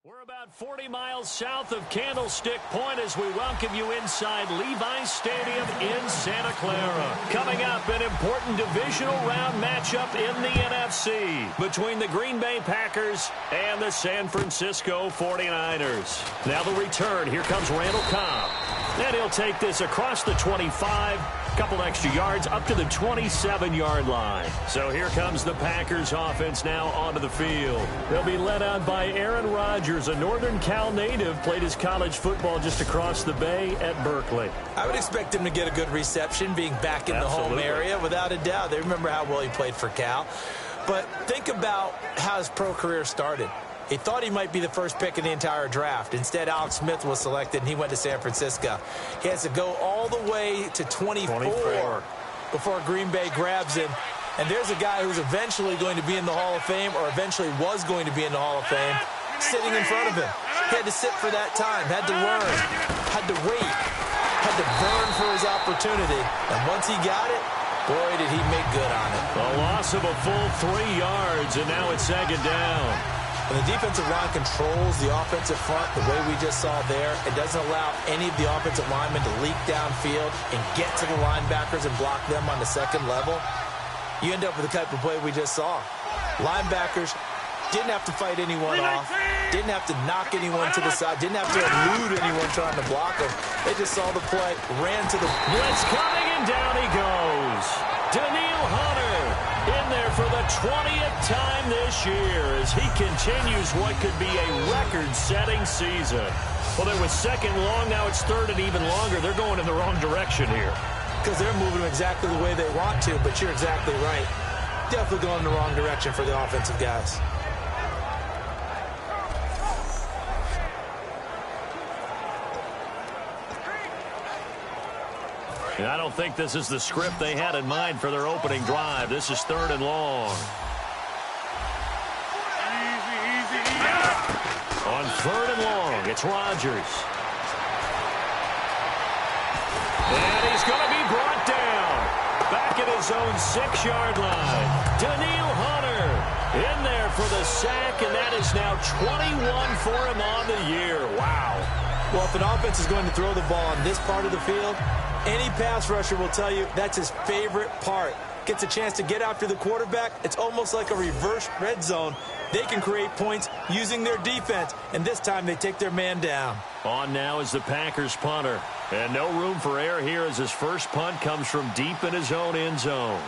We're about 40 miles south of Candlestick Point as we welcome you inside Levi's Stadium in Santa Clara. Coming up, an important divisional round matchup in the NFC between the Green Bay Packers and the San Francisco 49ers. Now the return. Here comes Randall Cobb. And he'll take this across the 25, couple extra yards up to the 27-yard line. So here comes the Packers offense now onto the field. They'll be led out by Aaron Rodgers, a Northern Cal native, played his college football just across the bay at Berkeley. I would expect him to get a good reception being back in the home area, without a doubt. They remember how well he played for Cal. But think about how his pro career started. He thought he might be the first pick in the entire draft. Instead, Alex Smith was selected, and he went to San Francisco. He has to go all the way to 24 before Green Bay grabs him. And there's a guy who's eventually going to be in the Hall of Fame, or eventually was going to be in the Hall of Fame, sitting in front of him. He had to sit for that time, had to learn, had to wait, had to burn for his opportunity. And once he got it, boy, did he make good on it. A loss of a full 3 yards, and now it's second down. When the defensive line controls the offensive front the way we just saw there, it doesn't allow any of the offensive linemen to leak downfield and get to the linebackers and block them on the second level. You end up with the type of play we just saw. Linebackers didn't have to fight anyone off, didn't have to knock anyone to the side, didn't have to elude anyone trying to block them. They just saw the play, ran to the... Blitz coming, and down he goes. Daniil Hunter in there for the 20th time this year as he continues what could be a record-setting season. Well, there was second long, now it's third and even longer. They're going in the wrong direction here. Because they're moving exactly the way they want to, but you're exactly right. Definitely going in the wrong direction for the offensive guys. And I don't think this is the script they had in mind for their opening drive. This is third and long. On third and long, it's Rodgers. And he's going to be brought down. Back at his own 6-yard line. Daniil Hunter in there for the sack, and that is now 21 for him on the year. Wow. Well, if an offense is going to throw the ball on this part of the field, any pass rusher will tell you that's his favorite part. Gets a chance to get after the quarterback. It's almost like a reverse red zone. They can create points using their defense, and this time they take their man down. On now is the Packers punter. And no room for error here as his first punt comes from deep in his own end zone.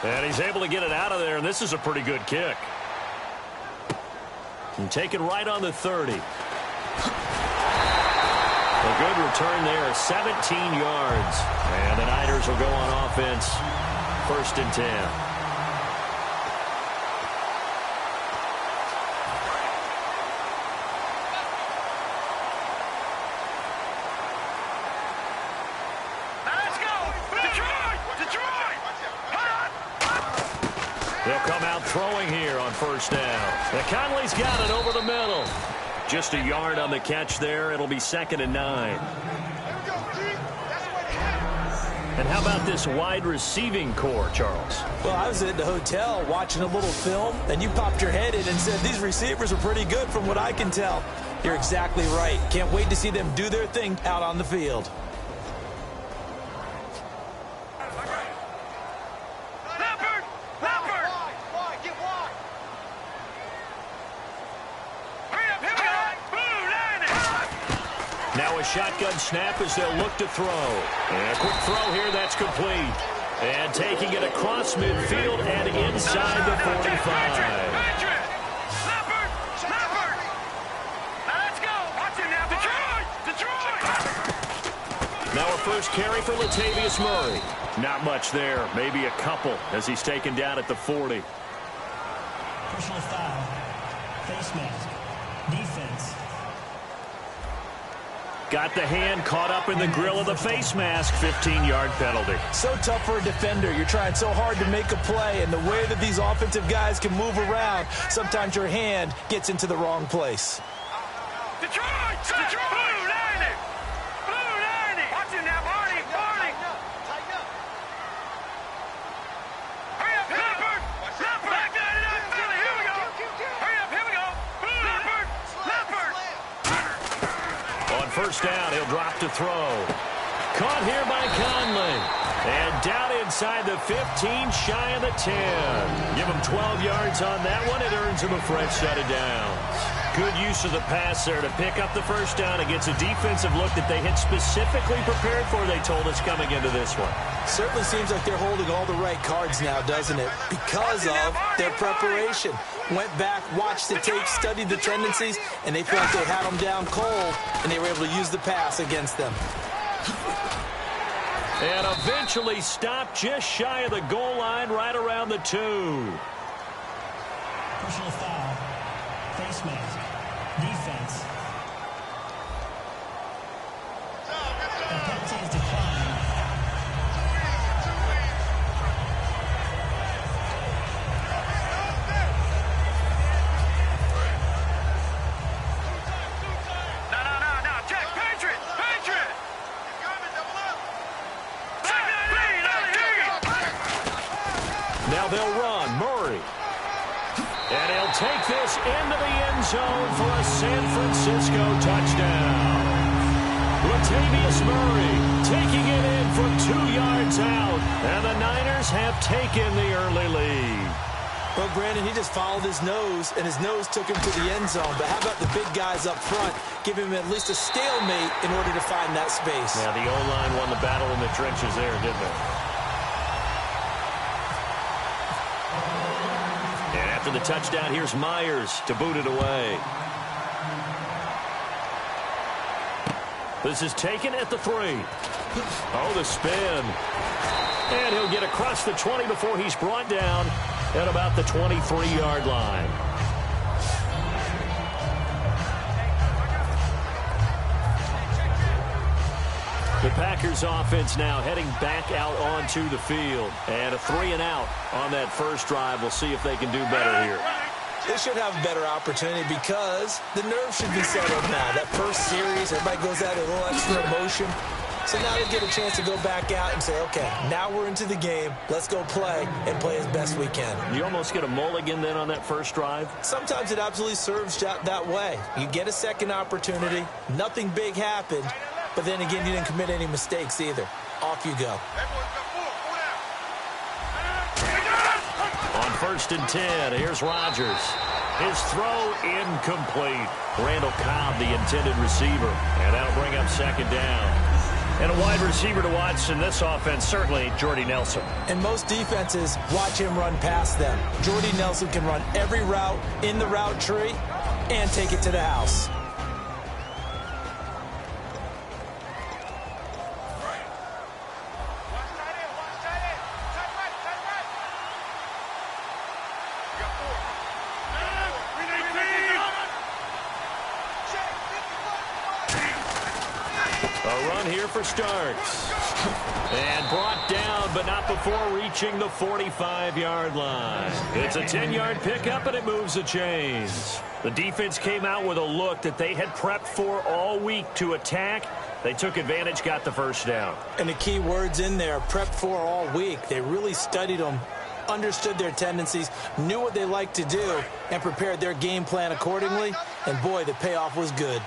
And he's able to get it out of there, and this is a pretty good kick. And taken right on the 30. A good return there, 17 yards. And the Niners will go on offense, 1st and 10. They'll come out throwing here on first down. And Conley's got it over the middle. Just a yard on the catch there. It'll be 2nd and 9. And how about this wide receiving core, Charles? Well, I was at the hotel watching a little film, and you popped your head in and said, these receivers are pretty good from what I can tell. You're exactly right. Can't wait to see them do their thing out on the field. Now a shotgun snap as they'll look to throw. And a quick throw here, that's complete. And taking it across midfield and inside the 45. Now a first carry for Latavius Murray. Not much there, maybe a couple as he's taken down at the 40. Personal foul, face mask, defense. Got the hand caught up in the grill of the face mask. 15-yard penalty. So tough for a defender. You're trying so hard to make a play, and the way that these offensive guys can move around, sometimes your hand gets into the wrong place. Detroit! Detroit! Blue 90! Blue 90! Watch him now, Barney! Barney! Tighten up! Hurry up, Leopard! Leopard! Back that it up, Philly! Here we go! On first down, he'll drop to throw. Caught here by Conley. And down inside the 15, shy of the 10. Give him 12 yards on that one. It earns him a fresh set of downs. Good use of the pass there to pick up the first down against a defensive look that they had specifically prepared for, they told us, coming into this one. Certainly seems like they're holding all the right cards now, doesn't it? Because of their preparation. Went back, watched the tape, studied the tendencies, and they felt they had them down cold, and they were able to use the pass against them. And eventually stopped just shy of the goal line, right around the 2. Personal foul. Face mask. Defense. The penalty is declined. No. Check. Patriot. Now they'll run. Murray. And he'll take this into the end zone for a San Francisco touchdown. Latavius Murray taking it in from 2 yards out. And the Niners have taken the early lead. Well, Brandon, he just followed his nose, and his nose took him to the end zone. But how about the big guys up front, giving him at least a stalemate in order to find that space? Yeah, the O-line won the battle in the trenches there, didn't it? And after the touchdown, here's Myers to boot it away. This is taken at the 3. Oh, the spin. And he'll get across the 20 before he's brought down at about the 23-yard line. The Packers offense now heading back out onto the field. And a 3-and-out on that first drive. We'll see if they can do better here. They should have a better opportunity because the nerves should be settled now. That first series, everybody goes out a little extra emotion. So now they get a chance to go back out and say, okay, now we're into the game. Let's go play and play as best we can. You almost get a mulligan then on that first drive? Sometimes it absolutely serves that way. You get a second opportunity. Nothing big happened. But then again, you didn't commit any mistakes either. Off you go. On first and 10, here's Rodgers. His throw incomplete. Randall Cobb, the intended receiver. And that'll bring up second down. And a wide receiver to watch in this offense, certainly Jordy Nelson. And most defenses watch him run past them. Jordy Nelson can run every route in the route tree and take it to the house. Here for Starks. And brought down, but not before reaching the 45-yard line. It's a 10-yard pickup, and it moves the chains. The defense came out with a look that they had prepped for all week to attack. They took advantage, got the first down. And the key words in there, prepped for all week. They really studied them, understood their tendencies, knew what they liked to do, and prepared their game plan accordingly. And, boy, the payoff was good.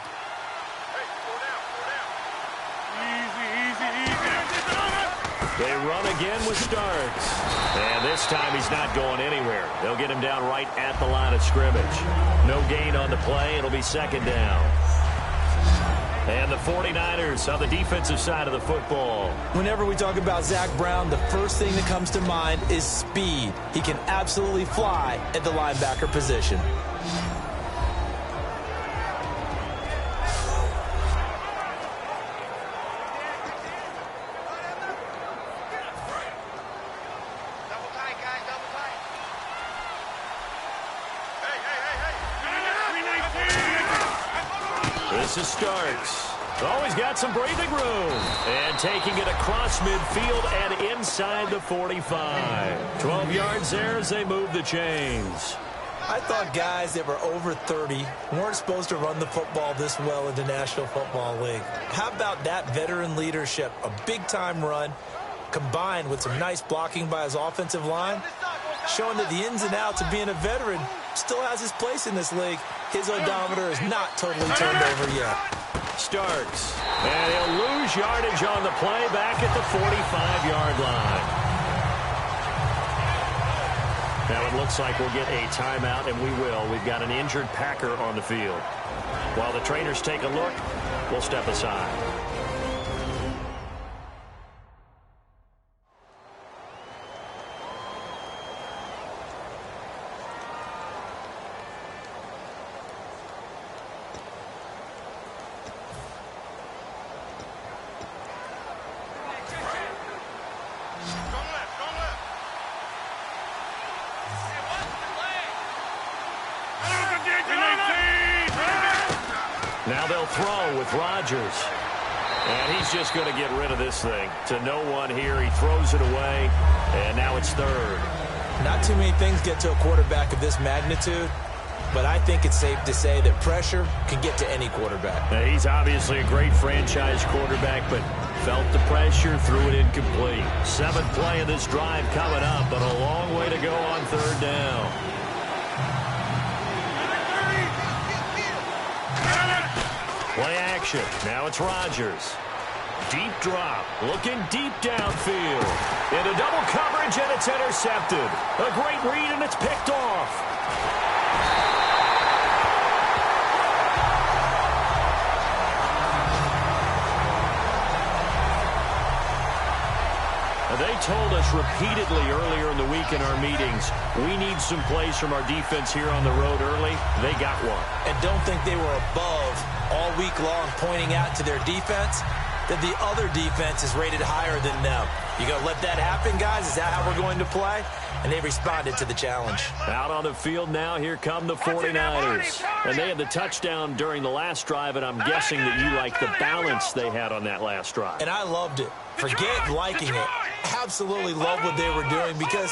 They run again with Starks. And this time he's not going anywhere. They'll get him down right at the line of scrimmage. No gain on the play. It'll be second down. And the 49ers on the defensive side of the football. Whenever we talk about Zach Brown, the first thing that comes to mind is speed. He can absolutely fly at the linebacker position. This is Starks. Always got some breathing room. And taking it across midfield and inside the 45. 12 yards there as they move the chains. I thought guys that were over 30 weren't supposed to run the football this well in the National Football League. How about that veteran leadership? A big-time run combined with some nice blocking by his offensive line, showing that the ins and outs of being a veteran still has his place in this league. His odometer is not totally turned over yet. starts. And he'll lose yardage on the play back at the 45-yard line. Now it looks like we'll get a timeout, and we will. We've got an injured Packer on the field. While the trainers take a look, we'll step aside. Now they'll throw with Rodgers. And he's just going to get rid of this thing. To no one here. He throws it away. And now it's third. Not too many things get to a quarterback of this magnitude. But I think it's safe to say that pressure can get to any quarterback. Now, he's obviously a great franchise quarterback, but felt the pressure, threw it incomplete. Seventh play of this drive coming up, but a long way to go on third down. Play action. Now it's Rodgers. Deep drop. Looking deep downfield. Into double coverage, and it's intercepted. A great read, and it's picked off. They told us repeatedly earlier in the week in our meetings, we need some plays from our defense here on the road early. They got one. And don't think they were above all week long pointing out to their defense that the other defense is rated higher than them. You going to let that happen, guys? Is that how we're going to play? And they responded to the challenge. Out on the field now, here come the 49ers. And they had the touchdown during the last drive, and I'm guessing that you like the balance they had on that last drive. And I loved it. Forget liking it. Absolutely love what they were doing, because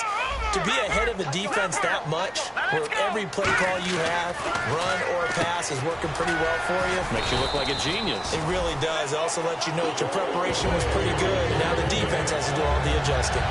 to be ahead of a defense that much, where every play call you have, run or pass, is working pretty well for you. Makes you look like a genius. It really does. It also lets you know that your preparation was pretty good, and now the defense has to do all the adjusting.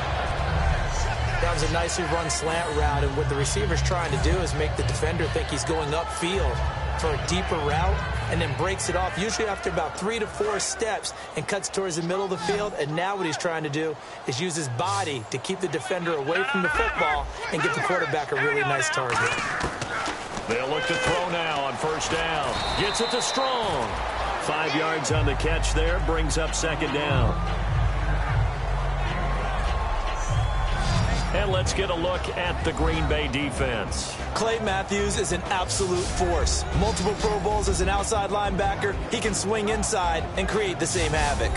That was a nicely run slant route, and what the receiver's trying to do is make the defender think he's going upfield for a deeper route, and then breaks it off, usually after about 3 to 4 steps, and cuts towards the middle of the field. And now what he's trying to do is use his body to keep the defender away from the football and give the quarterback a really nice target. They'll look to throw now on first down. Gets it to Strong. 5 yards on the catch there, brings up second down. And let's get a look at the Green Bay defense. Clay Matthews is an absolute force. Multiple Pro Bowls as an outside linebacker. He can swing inside and create the same havoc.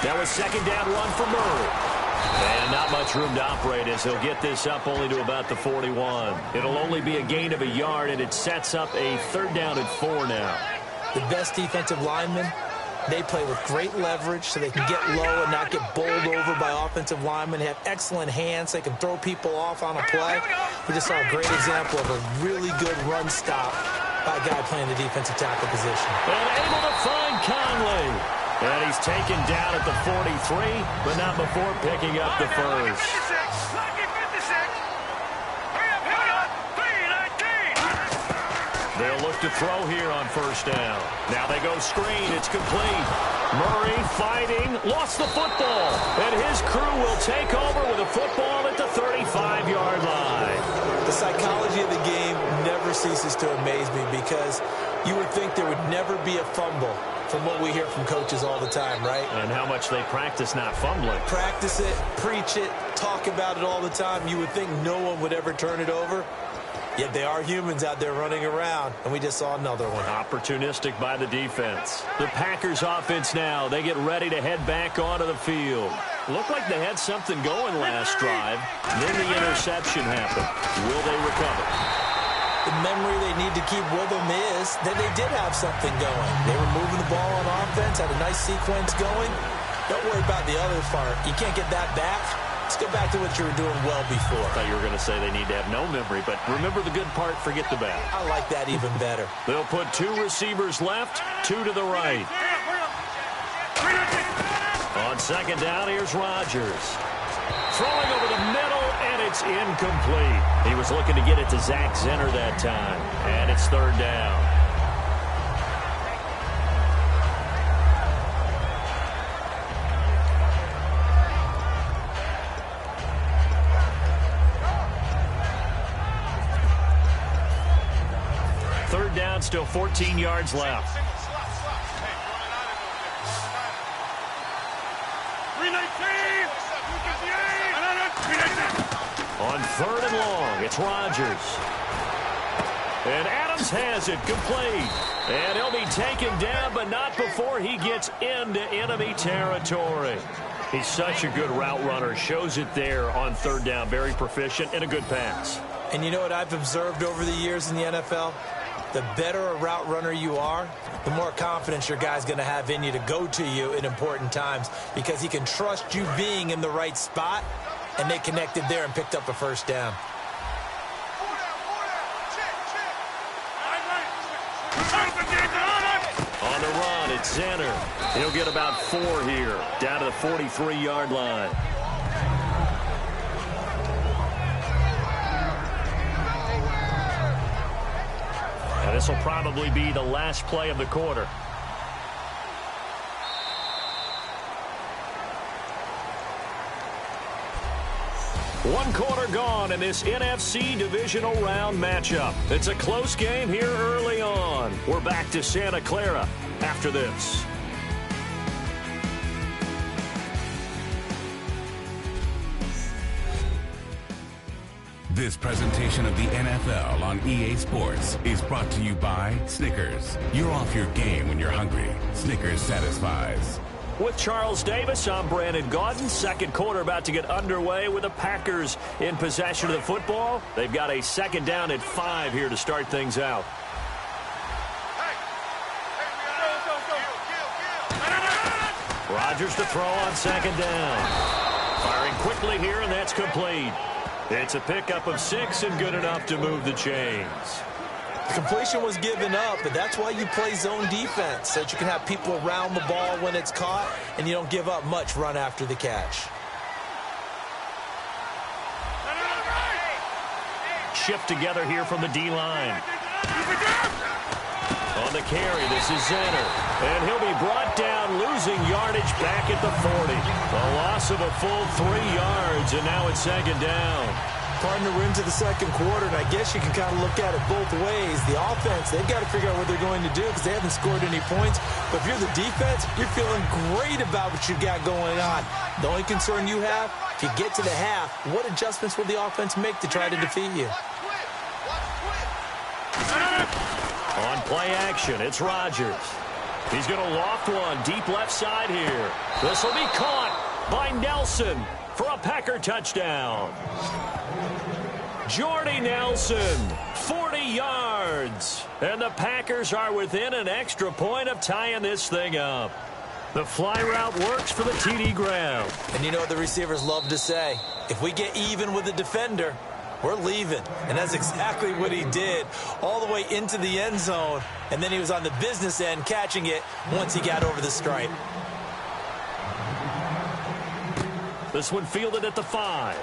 That was second down run for Murray. And not much room to operate as he'll get this up only to about the 41. It'll only be a gain of a yard, and it sets up a third down and 4 now. The best defensive linemen, they play with great leverage so they can get low and not get bowled over by offensive linemen. They have excellent hands. They can throw people off on a play. We just saw a great example of a really good run stop by a guy playing the defensive tackle position. And able to find Conley. And he's taken down at the 43, but not before picking up the first. They'll look to throw here on first down. Now they go screen. It's complete. Murray fighting. Lost the football. And his crew will take over with a football at the 35-yard line. The psychology of the game never ceases to amaze me, because you would think there would never be a fumble from what we hear from coaches all the time, right? And how much they practice not fumbling. Practice it, preach it, talk about it all the time. You would think no one would ever turn it over. Yet they are humans out there running around, and we just saw another one. Opportunistic by the defense. The Packers offense now, they get ready to head back onto the field. Looked like they had something going last drive. Then the interception happened. Will they recover? The memory they need to keep with them is that they did have something going. They were moving the ball on offense, had a nice sequence going. Don't worry about the other part. You can't get that back. Let's go back to what you were doing well before. I thought you were going to say they need to have no memory, but remember the good part, forget the bad. I like that even better. They'll put 2 receivers left, 2 to the right. On second down, here's Rodgers. Throwing over the middle, and it's incomplete. He was looking to get it to Zach Zenner that time, and it's third down. Third down, still 14 yards left. On third and long, it's Rodgers. And Adams has it complete. And he'll be taken down, but not before he gets into enemy territory. He's such a good route runner. Shows it there on third down. Very proficient and a good pass. And you know what I've observed over the years in the NFL? The better a route runner you are, the more confidence your guy's going to have in you to go to you in important times because he can trust you being in the right spot, and they connected there and picked up a first down. On the run, it's Zenner. He'll get about 4 here, down to the 43-yard line. And this will probably be the last play of the quarter. One quarter gone in this NFC divisional round matchup. It's a close game here early on. We're back to Santa Clara after this. This presentation of the NFL on EA Sports is brought to you by Snickers. You're off your game when you're hungry. Snickers satisfies. With Charles Davis, I'm Brandon Gaudin. Second quarter about to get underway with the Packers in possession of the football. They've got a second down at 5 here to start things out. Rodgers to throw on second down. Firing quickly here, and that's complete. It's a pickup of 6 and good enough to move the chains. The completion was given up, but that's why you play zone defense, so that you can have people around the ball when it's caught, and you don't give up much run after the catch. Shift together here from the D-line. On the carry, this is Zenner. And he'll be brought down, losing yardage back at the 40. A loss of a full 3 yards, and now it's second down. Partner, we're into the second quarter, and I guess you can kind of look at it both ways. The offense, they've got to figure out what they're going to do because they haven't scored any points. But if you're the defense, you're feeling great about what you got going on. The only concern you have, if you get to the half, what adjustments will the offense make to try to defeat you? On play action, it's Rodgers. He's going to loft one deep left side here. This will be caught by Nelson for a Packer touchdown. Jordy Nelson, 40 yards. And the Packers are within an extra point of tying this thing up. The fly route works for the TD ground. And you know what the receivers love to say? If we get even with the defender, we're leaving. And that's exactly what he did, all the way into the end zone. And then he was on the business end catching it once he got over the stripe. This one fielded at the 5.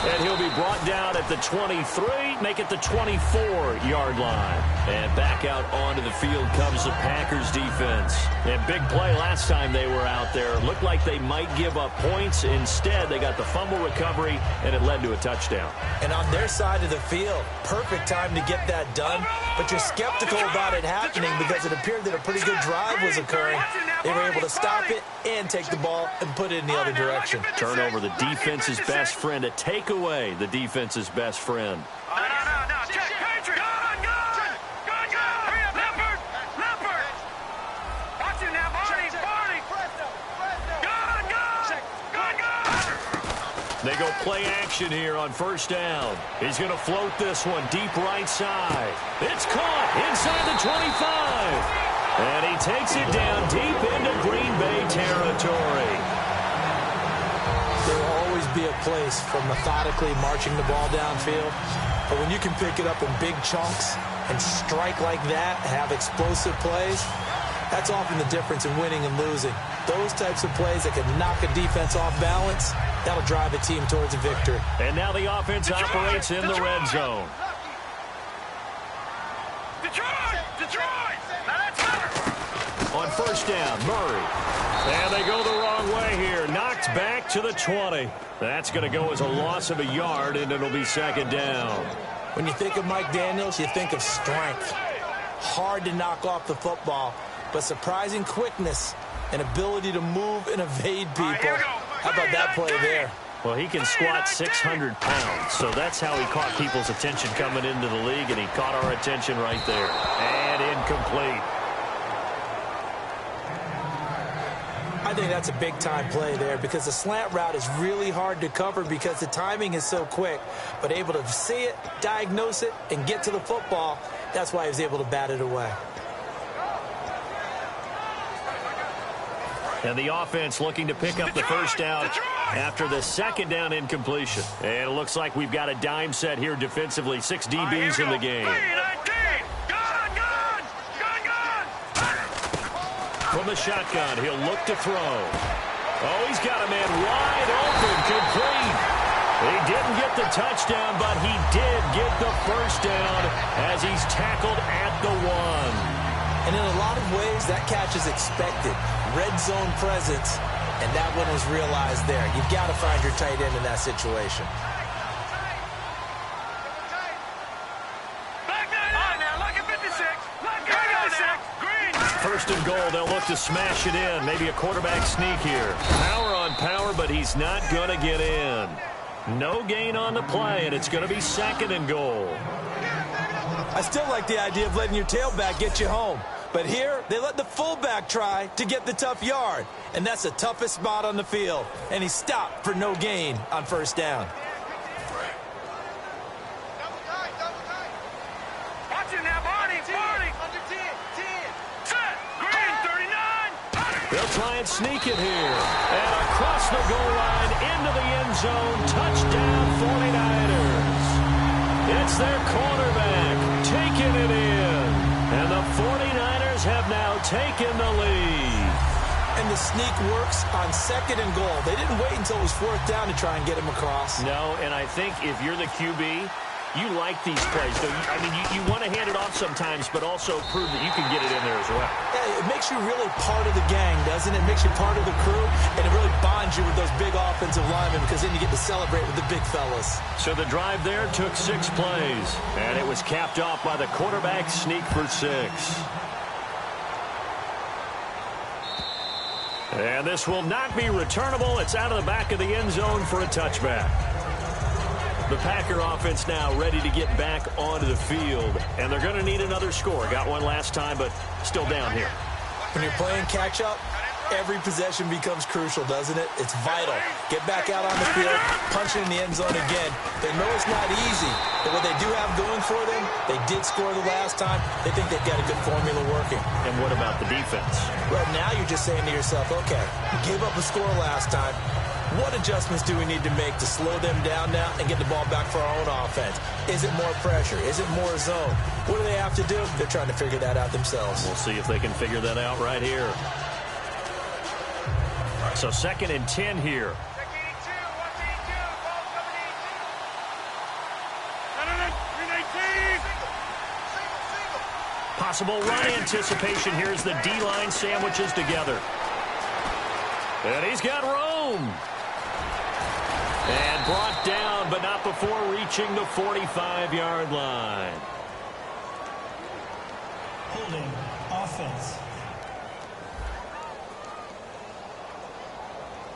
And he'll be brought down at the 23, make it the 24-yard line. And back out onto the field comes the Packers defense. And big play last time they were out there. Looked like they might give up points. Instead, they got the fumble recovery, and it led to a touchdown. And on their side of the field, perfect time to get that done. But you're skeptical about it happening because it appeared that a pretty good drive was occurring. They were able to stop it and take the ball and put it in the other direction. Turnover, the defense's best friend. A takeaway, the defense's best friend. No. Check. Patrick. Gun. Leopard. Watch him now, Barney. Gun. They go play action here on first down. He's going to float this one deep right side. It's caught inside the 25. And he takes it down deep into Green Bay territory. be a place for methodically marching the ball downfield. But when you can pick it up in big chunks and strike like that, have explosive plays, that's often the difference in winning and losing. Those types of plays that can knock a defense off balance, that'll drive a team towards a victory. And now the offense operates in the red zone. Detroit! Now that's better! On first down, Murray. And they go the wrong way here. Knocked back to the 20. That's going to go as a loss of a yard, and it'll be second down. When you think of Mike Daniels, you think of strength. Hard to knock off the football, but surprising quickness and ability to move and evade people. How about that play there? Well, he can squat 600 pounds, so that's how he caught people's attention coming into the league, and he caught our attention right there. And incomplete. I think that's a big-time play there because the slant route is really hard to cover because the timing is so quick. But able to see it, diagnose it, and get to the football, that's why he was able to bat it away. And the offense looking to pick up the first down after the second down incompletion. And it looks like we've got a dime set here defensively. 6 DBs in the game. From the shotgun, he'll look to throw. Oh, he's got a man wide open, complete. He didn't get the touchdown, but he did get the first down as he's tackled at the 1. And in a lot of ways, that catch is expected. Red zone presence, and that one was realized there. You've got to find your tight end in that situation. First and goal, they'll look to smash it in. Maybe a quarterback sneak here. Power on power, but he's not going to get in. No gain on the play, and it's going to be second and goal. I still like the idea of letting your tailback get you home. But here, they let the fullback try to get the tough yard. And that's the toughest spot on the field. And he stopped for no gain on first down. Watch it now, Barney. Under 10. Set. Green, 39. They'll try and sneak it here. And across the goal line, into the end zone. Touchdown, 49ers. It's their cornerback taking it in. And the 49ers have now taken the lead. And the sneak works on second and goal. They didn't wait until it was fourth down to try and get him across. No, and I think if you're the QB, you like these plays. So, I mean, you want to hand it off sometimes, but also prove that you can get it in there as well. Yeah, it makes you really part of the gang, doesn't it? It makes you part of the crew, and it really bonds you with those big offensive linemen because then you get to celebrate with the big fellas. So the drive there took 6 plays, and it was capped off by the quarterback sneak for 6. And this will not be returnable. It's out of the back of the end zone for a touchback. The Packer offense now ready to get back onto the field, and they're going to need another score. Got one last time, but still down here. When you're playing catch-up, every possession becomes crucial, doesn't it? It's vital. Get back out on the field, punch it in the end zone again. They know it's not easy, but what they do have going for them, they did score the last time. They think they've got a good formula working. And what about the defense? Well, now you're just saying to yourself, okay, we gave up a score last time. What adjustments do we need to make to slow them down now and get the ball back for our own offense? Is it more pressure? Is it more zone? What do they have to do? They're trying to figure that out themselves. We'll see if they can figure that out right here. So 2nd and 10 here. Possible run anticipation. Here's the D-line sandwiches together. And he's got room. And brought down, but not before reaching the 45-yard line. Holding offense.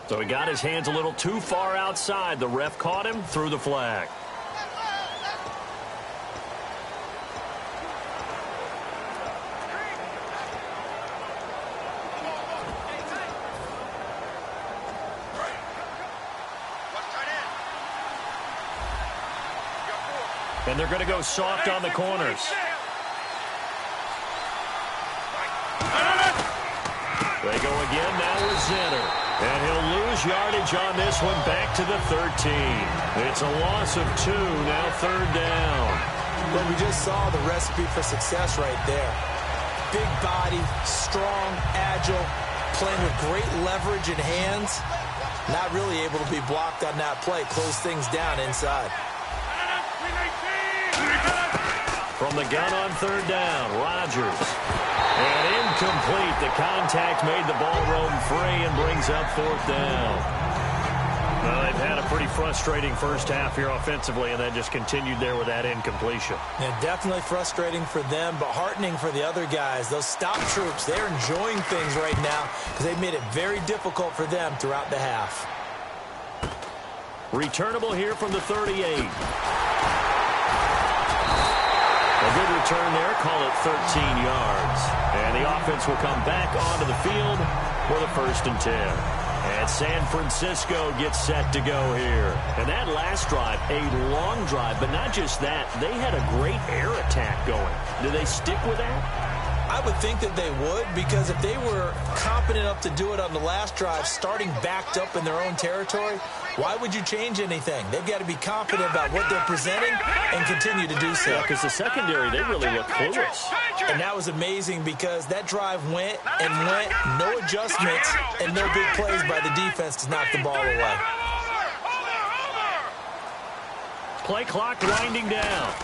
So he got his hands a little too far outside. The ref caught him, threw the flag. And they're going to go soft on the corners. They go again now with Zenner. And he'll lose lose yardage on this one, back to the 13. It's a loss of 2, now third down. Well, we just saw the recipe for success right there. Big body, strong, agile, playing with great leverage in hands. Not really able to be blocked on that play. Close things down inside. From the gun on third down, Rodgers. And incomplete. The contact made the ball roam free and brings up fourth down. Well, they've had a pretty frustrating first half here offensively, and then just continued there with that incompletion. Yeah, definitely frustrating for them, but heartening for the other guys. Those stop troops, they're enjoying things right now because they've made it very difficult for them throughout the half. Returnable here from the 38. A good return there, call it 13 yards. And the offense will come back onto the field for the 1st and 10. And San Francisco gets set to go here. And that last drive, a long drive, but not just that. They had a great air attack going. Do they stick with that? I would think that they would, because if they were competent enough to do it on the last drive, starting backed up in their own territory, why would you change anything? They've got to be confident about what they're presenting and continue to do so. Yeah, because the secondary, they really look clueless. And that was amazing because that drive went and went, no adjustments, and no big plays by the defense to knock the ball away. Play clock winding down.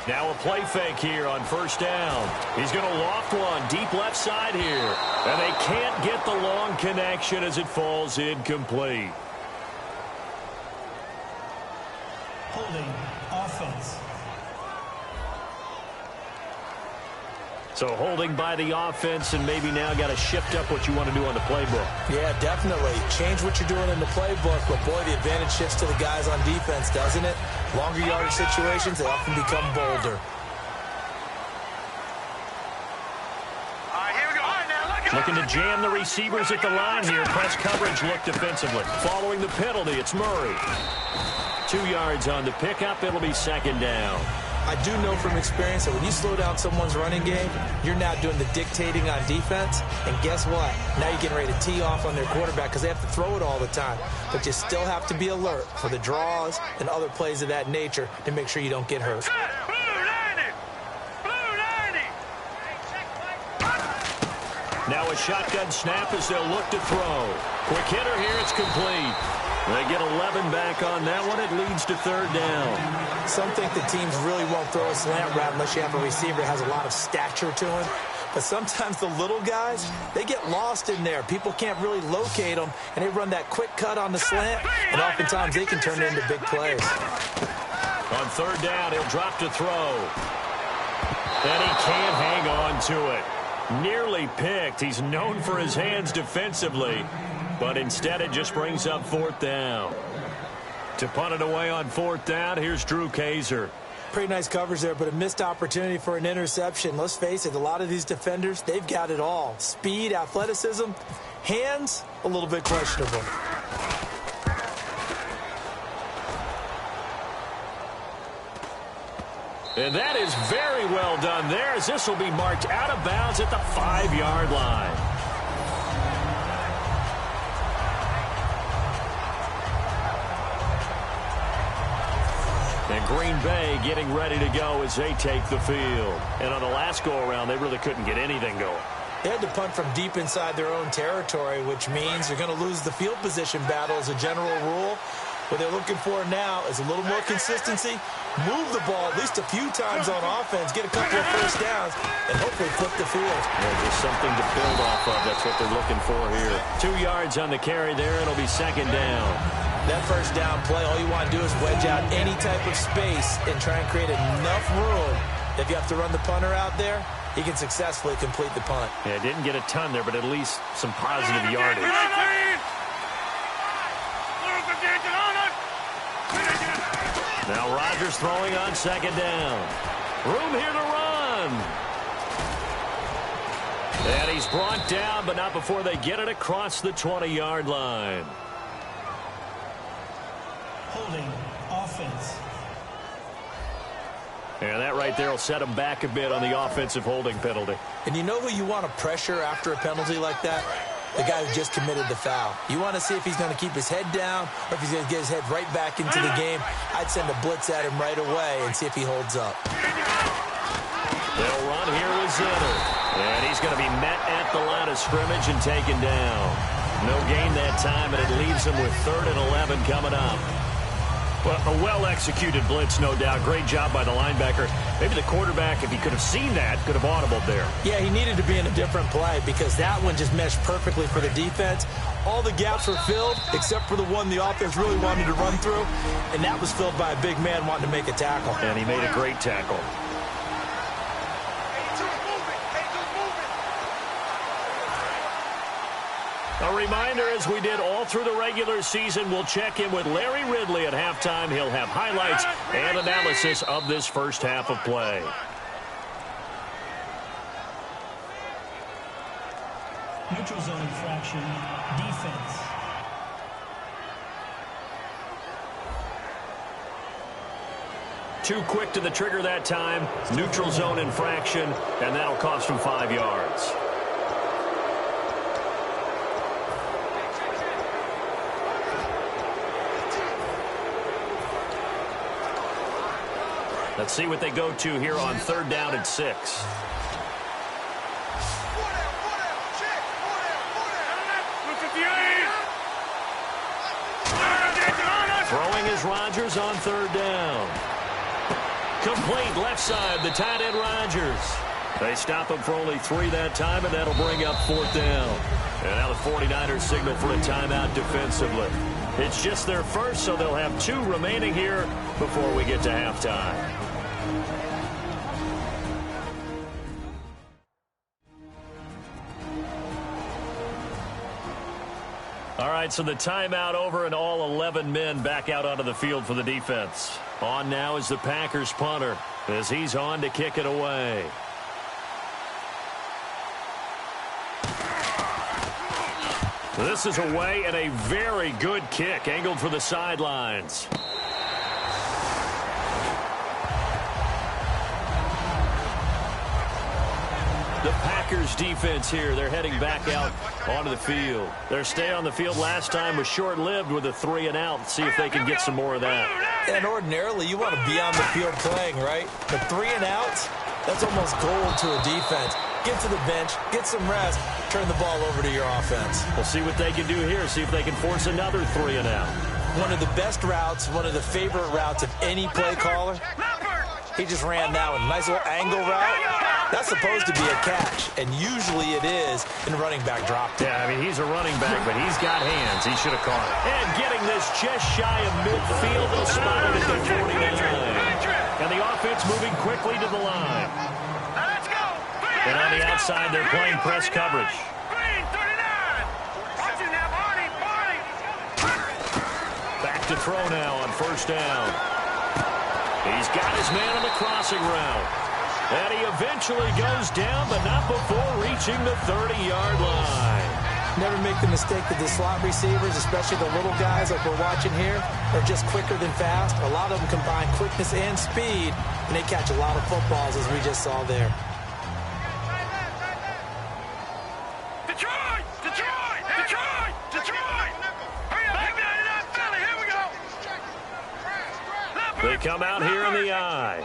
Now a play fake here on first down. He's going to loft one deep left side here. And they can't get the long connection as it falls incomplete. Holding offense. So holding by the offense, and maybe now got to shift up what you want to do on the playbook. Yeah, definitely. Change what you're doing in the playbook, but boy, the advantage shifts to the guys on defense, doesn't it? Longer yardage situations, they often become bolder. Looking to jam the receivers at the line here. Press coverage look defensively. Following the penalty, it's Murray. 2 yards on the pickup. It'll be second down. I do know from experience that when you slow down someone's running game, you're now doing the dictating on defense. And guess what? Now you're getting ready to tee off on their quarterback because they have to throw it all the time. But you still have to be alert for the draws and other plays of that nature to make sure you don't get hurt. Now a shotgun snap as they'll look to throw. Quick hitter here, it's complete. They get 11 back on that one. It leads to third down. Some think the teams really won't throw a slant route unless you have a receiver that has a lot of stature to him. But sometimes the little guys, they get lost in there. People can't really locate them, and they run that quick cut on the slant, and oftentimes they can turn it into big plays. On third down, he'll drop to throw. And he can't hang on to it. Nearly picked. He's known for his hands defensively, but instead it just brings up fourth down. To punt it away on fourth down, here's Drew Kaiser. Pretty nice coverage there, but a missed opportunity for an interception. Let's face it, a lot of these defenders, they've got it all. Speed, athleticism, hands, a little bit questionable. And that is very well done there, as this will be marked out of bounds at the 5-yard line. And Green Bay getting ready to go as they take the field. And on the last go-around, they really couldn't get anything going. They had to punt from deep inside their own territory, which means you're going to lose the field position battle as a general rule. What they're looking for now is a little more consistency, move the ball at least a few times on offense, get a couple of first downs, and hopefully flip the field. Yeah, just something to build off of. That's what they're looking for here. 2 yards on the carry there. It'll be second down. That first down play, all you want to do is wedge out any type of space and try and create enough room. If you have to run the punter out there, he can successfully complete the punt. Yeah, didn't get a ton there, but at least some positive yardage. Now Rodgers throwing on second down. Room here to run. And he's brought down, but not before they get it across the 20-yard line. Holding offense. And that right there will set him back a bit on the offensive holding penalty. And you know who you want to pressure after a penalty like that? the guy who just committed the foul. You want to see if he's going to keep his head down or if he's going to get his head right back into the game. I'd send a blitz at him right away and see if he holds up. They'll run here with Zinner. And he's going to be met at the line of scrimmage and taken down. No gain that time, and it leaves him with 3rd and 11 coming up. Well, a well-executed blitz, no doubt. Great job by the linebacker. Maybe the quarterback, if he could have seen that, could have audibled there. Yeah, he needed to be in a different play because that one just meshed perfectly for the defense. All the gaps were filled except for the one the offense really wanted to run through, and that was filled by a big man wanting to make a tackle. And he made a great tackle. A reminder, as we did all through the regular season, we'll check in with Larry Ridley at halftime. He'll have highlights and analysis of this first half of play. Neutral zone infraction, defense. Too quick to the trigger that time. Neutral zone infraction, and that'll cost him 5 yards. Let's see what they go to here on 3rd down and 6. Throwing is Rodgers on 3rd down. Complete left side, the tight end Rodgers. They stop him for only 3 that time, and that'll bring up 4th down. And now the 49ers signal for a timeout defensively. It's just their first, so they'll have 2 remaining here before we get to halftime. All right, so the timeout over and all 11 men back out onto the field for the defense. On now is the Packers punter as he's on to kick it away. This is away and a very good kick angled for the sidelines. The Packers defense here, they're heading back out onto the field. Their stay on the field last time was short-lived with a 3 and out. See if they can get some more of that. And ordinarily, you want to be on the field playing, right? But 3 and outs, that's almost gold to a defense. Get to the bench, get some rest, turn the ball over to your offense. We'll see what they can do here, see if they can force another 3 and out. One of the best routes, one of the favorite routes of any play caller. He just ran that one. Nice little angle route. That's supposed to be a catch, and usually it is in running back drop. Yeah, I mean, he's a running back, but he's got hands. He should have caught it. And getting this just shy of midfield, they'll spot it at the 49. And the offense moving quickly to the line. And on the outside, they're playing press coverage. Back to throw now on 1st down. He's got his man on the crossing route. And he eventually goes down, but not before reaching the 30-yard line. Never make the mistake that the slot receivers, especially the little guys like we're watching here, are just quicker than fast. A lot of them combine quickness and speed, and they catch a lot of footballs, as we just saw there. Detroit! Detroit! Detroit! Detroit! Here we go! They come out here in the eye.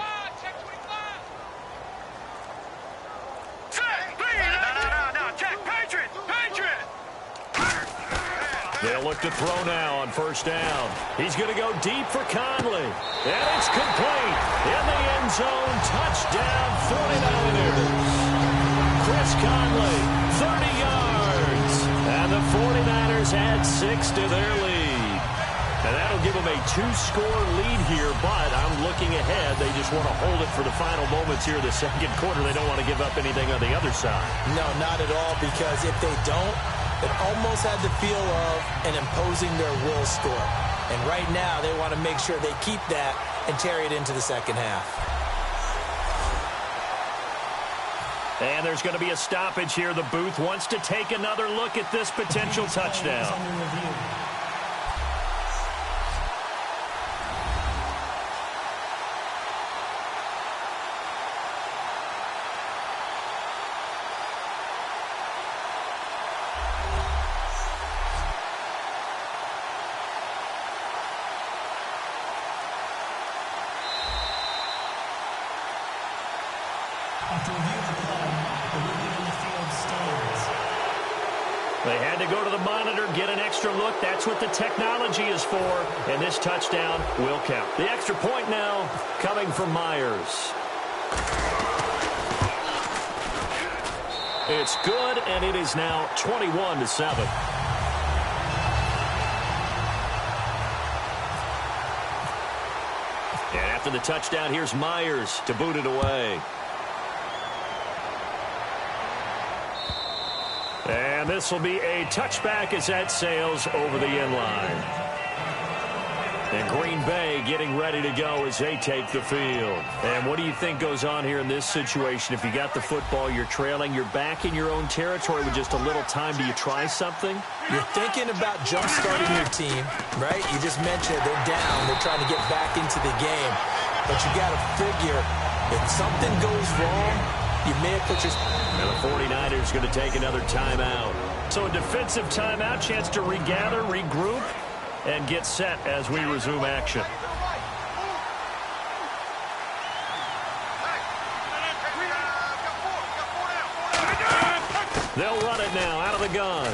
They'll look to throw now on 1st down. He's going to go deep for Conley. And it's complete. In the end zone, touchdown 49ers. Chris Conley, 30 yards. And the 49ers add 6 to their lead. And that'll give them a 2-score lead here, but I'm looking ahead. They just want to hold it for the final moments here in the 2nd quarter. They don't want to give up anything on the other side. No, not at all, because if they don't, it almost had the feel of an imposing their will score. And right now, they want to make sure they keep that and carry it into the 2nd half. And there's going to be a stoppage here. The booth wants to take another look at this potential touchdown. To review the play, the movement on the field stands. They had to go to the monitor, get an extra look. That's what the technology is for. And this touchdown will count. The extra point now coming from Myers. It's good, and it is now 21-7. And after the touchdown, here's Myers to boot it away. And this will be a touchback as that sails over the end line. And Green Bay getting ready to go as they take the field. And what do you think goes on here in this situation? If you got the football, you're trailing, you're back in your own territory with just a little time. Do you try something? You're thinking about jump-starting your team, right? You just mentioned it. They're down. They're trying to get back into the game. But you got to figure if something goes wrong, you may have put your... And the 49ers going to take another timeout. So a defensive timeout, chance to regather, regroup, and get set as we resume action. They'll run it now out of the gun.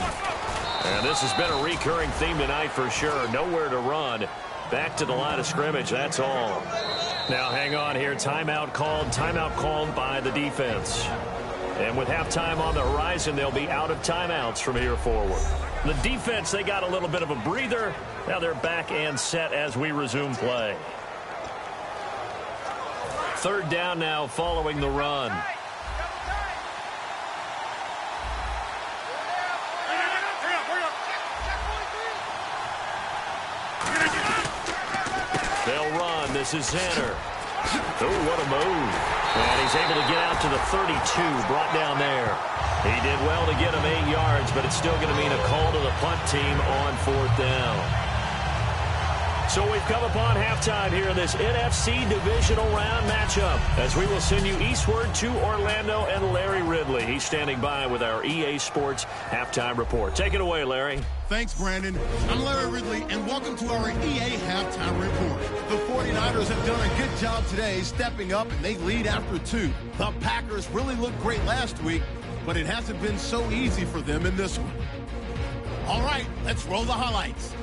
And this has been a recurring theme tonight for sure. Nowhere to run. Back to the line of scrimmage, that's all. Now hang on here. Timeout called by the defense. And with halftime on the horizon, they'll be out of timeouts from here forward. The defense, they got a little bit of a breather. Now they're back and set as we resume play. Third down now following the run. They'll run. This is Zanner. Oh, what a move. And he's able to get out to the 32, brought down there. He did well to get him 8 yards, but it's still going to mean a call to the punt team on fourth down. So we've come upon halftime here in this NFC divisional round matchup as we will send you eastward to Orlando and Larry Ridley. He's standing by with our EA Sports halftime report. Take it away, Larry. Thanks, Brandon. I'm Larry Ridley, and welcome to our EA halftime report. The 49ers have done a good job today stepping up, and they lead after 2. The Packers really looked great last week, but it hasn't been so easy for them in this one. All right, let's roll the highlights.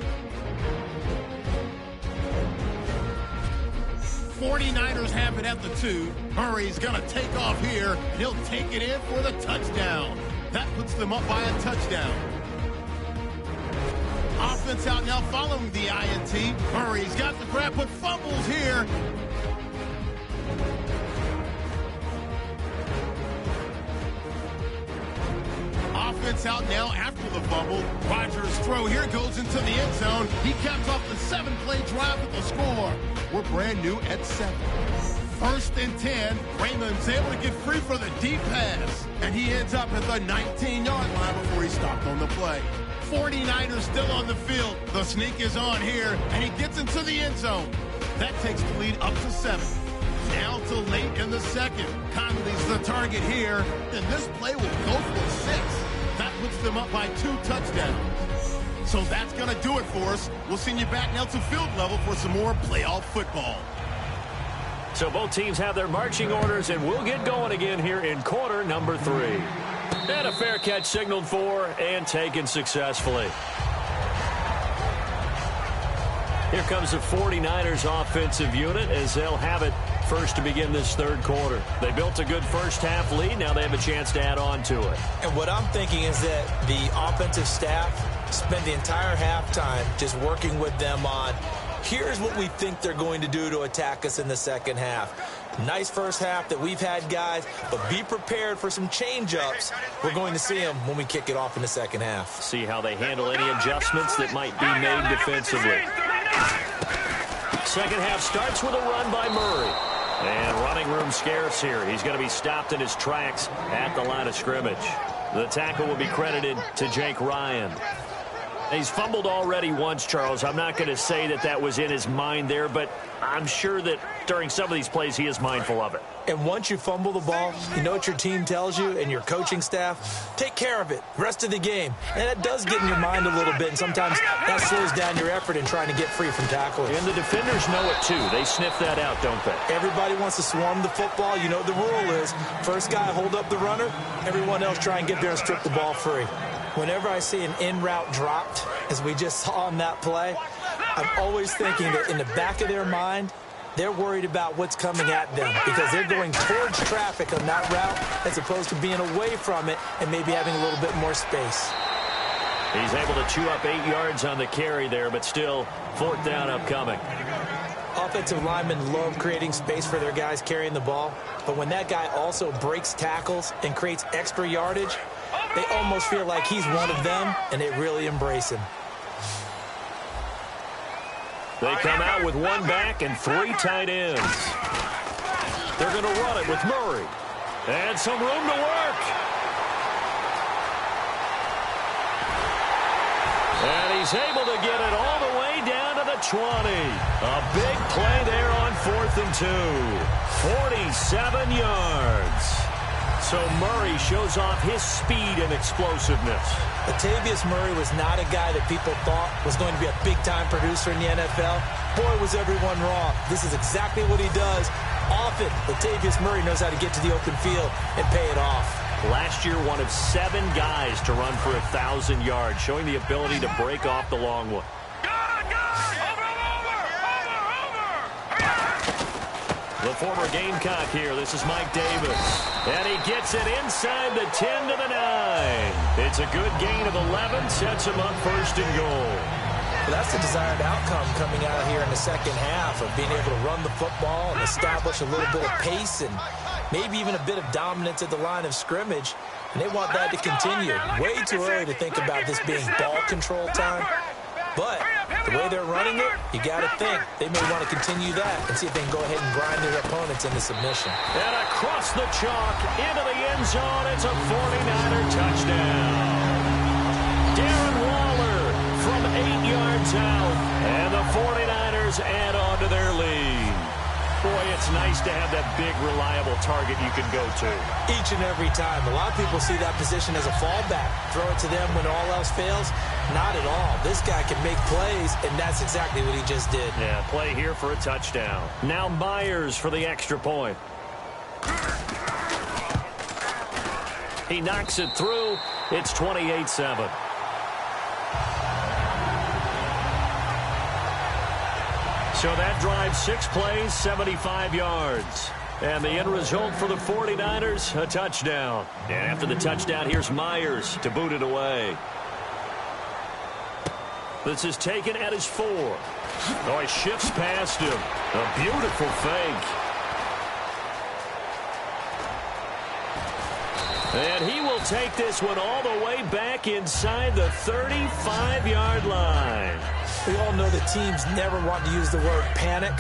49ers have it at the 2. Murray's going to take off here. He'll take it in for the touchdown. That puts them up by a touchdown. Offense out now following the INT. Murray's got the grab, but fumbles here. Offense out now after the fumble. Rodgers' throw here goes into the end zone. He caps off the 7-play drive with the score. We're brand new at 7. First and 10. Raymond's able to get free for the deep pass. And he ends up at the 19-yard line before he stopped on the play. 49ers still on the field. The sneak is on here, and he gets into the end zone. That takes the lead up to 7. Now to late in the second. Conley's the target here, and this play will go for 6. That puts them up by 2 touchdowns. So that's going to do it for us. We'll send you back now to field level for some more playoff football. So both teams have their marching orders, and we'll get going again here in quarter number 3. And a fair catch signaled for and taken successfully. Here comes the 49ers offensive unit as they'll have it first to begin this third quarter. They built a good first half lead. Now they have a chance to add on to it. And what I'm thinking is that the offensive staff spent the entire halftime just working with them on here's what we think they're going to do to attack us in the second half. Nice first half that we've had, guys, but be prepared for some change-ups. We're going to see them when we kick it off in the second half. See how they handle any adjustments that might be made defensively. Second half starts with a run by Murray. And running room scarce here. He's going to be stopped in his tracks at the line of scrimmage. The tackle will be credited to Jake Ryan. He's fumbled already once, Charles. I'm not going to say that that was in his mind there, but I'm sure that during some of these plays he is mindful of it. And once you fumble the ball, you know what your team tells you and your coaching staff? Take care of it, rest of the game. And it does get in your mind a little bit, and sometimes that slows down your effort in trying to get free from tacklers. And the defenders know it too. They sniff that out, don't they? Everybody wants to swarm the football. You know what the rule is. First guy hold up the runner, everyone else try and get there and strip the ball free. Whenever I see an in route dropped, as we just saw on that play, I'm always thinking that in the back of their mind, they're worried about what's coming at them because they're going towards traffic on that route as opposed to being away from it and maybe having a little bit more space. He's able to chew up 8 yards on the carry there, but still 4th down upcoming. Offensive linemen love creating space for their guys carrying the ball, but when that guy also breaks tackles and creates extra yardage, they almost feel like he's one of them, and they really embrace him. They come out with 1 back and 3 tight ends. They're going to run it with Murray. And some room to work. And he's able to get it all the way down to the 20. A big play there on 4th and 2. 47 yards. So Murray shows off his speed and explosiveness. Latavius Murray was not a guy that people thought was going to be a big-time producer in the NFL. Boy, was everyone wrong. This is exactly what he does. Often, Latavius Murray knows how to get to the open field and pay it off. Last year, one of 7 guys to run for 1,000 yards, showing the ability to break off the long one. The former Gamecock here. This is Mike Davis. And he gets it inside the 10 to the 9. It's a good gain of 11. Sets him up 1st and goal. Well, that's the desired outcome coming out here in the second half of being able to run the football and establish a little bit of pace and maybe even a bit of dominance at the line of scrimmage. And they want that to continue. Way too early to think about this being ball control time. But the way they're running it, you got to think they may want to continue that and see if they can go ahead and grind their opponents into submission. And across the chalk, into the end zone, it's a 49er touchdown. Darren Waller from 8 yards out, and the 49ers add on to their lead. Boy, it's nice to have that big, reliable target you can go to. Each and every time. A lot of people see that position as a fallback. Throw it to them when all else fails. Not at all. This guy can make plays, and that's exactly what he just did. Yeah, play here for a touchdown. Now Myers for the extra point. He knocks it through. It's 28-7. So that drives 6 plays, 75 yards. And the end result for the 49ers, a touchdown. And after the touchdown, here's Myers to boot it away. This is taken at his 4. Oh, he shifts past him. A beautiful fake. And he will take this one all the way back inside the 35-yard line. We all know that teams never want to use the word panic,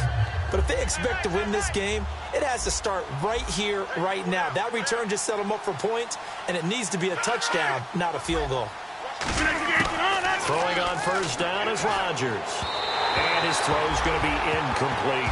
but if they expect to win this game, it has to start right here, right now. That return just set them up for points, and it needs to be a touchdown, not a field goal. Throwing on 1st down is Rodgers. And his throw's going to be incomplete.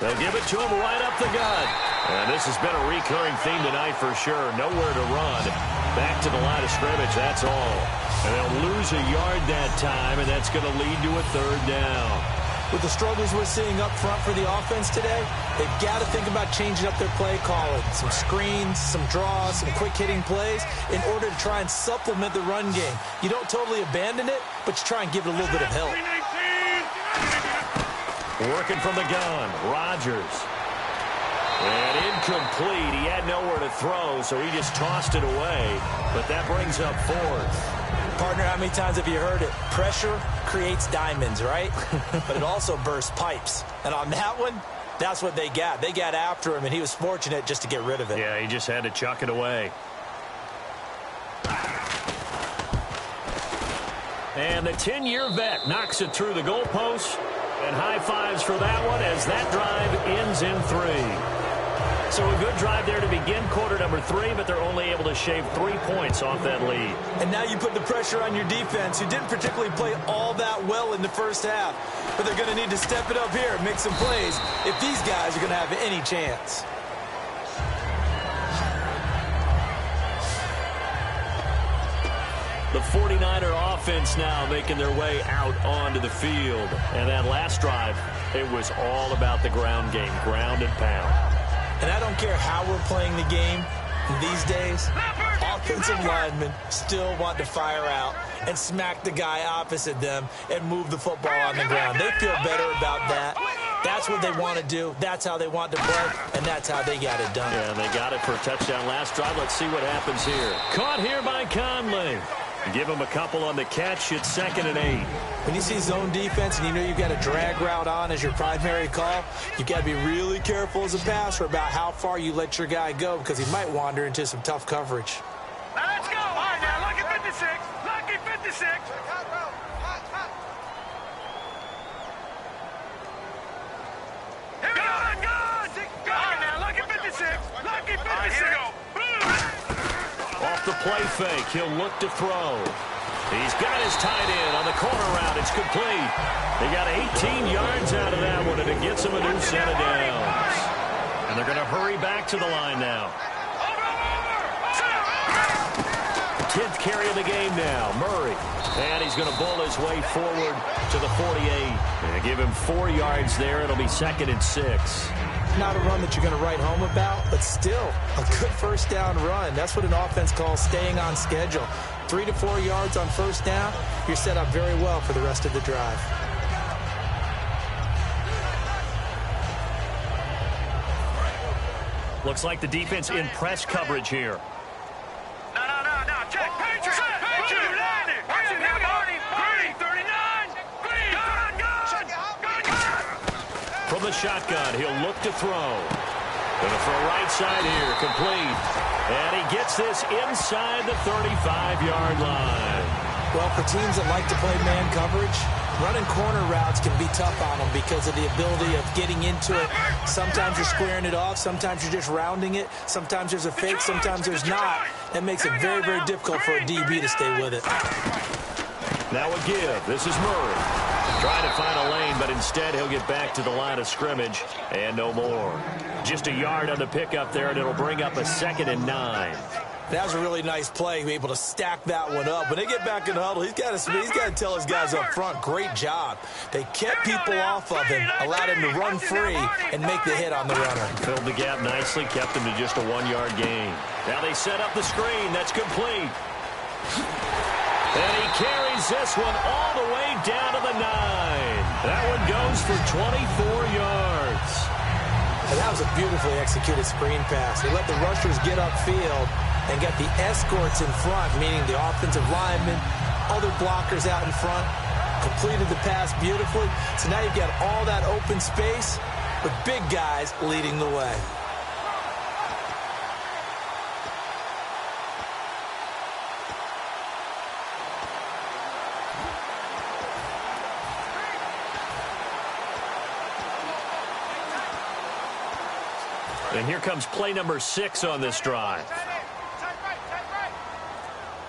They'll give it to him right up the gut. And this has been a recurring theme tonight for sure. Nowhere to run. Back to the line of scrimmage, that's all. And they'll lose a yard that time, and that's going to lead to a 3rd down. With the struggles we're seeing up front for the offense today, they've got to think about changing up their play calling. Some screens, some draws, some quick-hitting plays in order to try and supplement the run game. You don't totally abandon it, but you try and give it a little bit of help. Working from the gun, Rodgers. And incomplete. He had nowhere to throw, so he just tossed it away. But that brings up 4th. Partner, how many times have you heard it? Pressure creates diamonds, right? But it also bursts pipes. And on that one, That's what they got. They got after him, and he was fortunate just to get rid of it. Yeah, he just had to chuck it away. And the 10-year vet knocks it through the goalpost. And high fives for that one as that drive ends in 3. So a good drive there to begin quarter number 3, but they're only able to shave 3 points off that lead. And now you put the pressure on your defense, who didn't particularly play all that well in the first half. But they're going to need to step it up here and make some plays if these guys are going to have any chance. The 49er offense now making their way out onto the field. And that last drive, it was all about the ground game, ground and pound. And I don't care how we're playing the game these days, offensive linemen still want to fire out and smack the guy opposite them and move the football on the ground. They feel better about that. That's what they want to do. That's how they want to play, and that's how they got it done. Yeah, and they got it for a touchdown last drive. Let's see what happens here. Caught here by Conley. Give him a couple on the catch. It's 2nd and 8. When you see zone defense and you know you've got a drag route on as your primary call, you've got to be really careful as a passer about how far you let your guy go because he might wander into some tough coverage. Now let's go. All right, now, lucky 56. Lucky 56. Here we go. Good. All right, now, lucky 56. Lucky 56. All right, here we go. Off the play fake, he'll look to throw. He's got his tight end on the corner route. It's complete. They got 18 yards out of that one, and it gets them a new set of downs. And they're going to hurry back to the line now. 10th carry of the game now, Murray. And he's going to bowl his way forward to the 48. And give him 4 yards there. It'll be 2nd and 6. Not a run that you're going to write home about, but still a good first down run. That's what an offense calls staying on schedule. 3 to 4 yards on first down, you're set up very well for the rest of the drive. Looks like the defense in press coverage here. No. Check. Patriot. Patriot. Landed. Watch it now, Marty. Green. 39. Green. Gun. From the shotgun, he'll look to throw. Going to throw right side here, complete. And he gets this inside the 35-yard line. Well, for teams that like to play man coverage, running corner routes can be tough on them because of the ability of getting into it. Sometimes you're squaring it off. Sometimes you're just rounding it. Sometimes there's a fake. Sometimes there's not. That makes it very, very difficult for a DB to stay with it. Now a give. This is Murray. Trying to find a lane, but instead he'll get back to the line of scrimmage and no more. Just a yard on the pickup there, and it'll bring up a 2nd and 9. That was a really nice play, able to stack that one up. When they get back in the huddle, he's got to tell his guys up front, great job. They kept people off of him, allowed him to run free and make the hit on the runner. Filled the gap nicely, kept him to just a 1-yard gain. Now they set up the screen. That's complete. And he carries this one all the way down to the 9. That one goes for 24 yards. And that was a beautifully executed screen pass. They let the rushers get upfield and get the escorts in front, meaning the offensive linemen, other blockers out in front, completed the pass beautifully. So now you've got all that open space with big guys leading the way. And here comes play number 6 on this drive.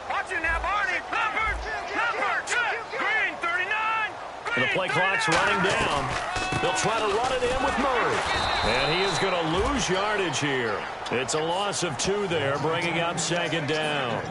Watch it now, Barney. Number 2. Green, 39. And the play clock's running down. They'll try to run it in with Murray. And he is going to lose yardage here. It's a loss of 2 there, bringing up 2nd down.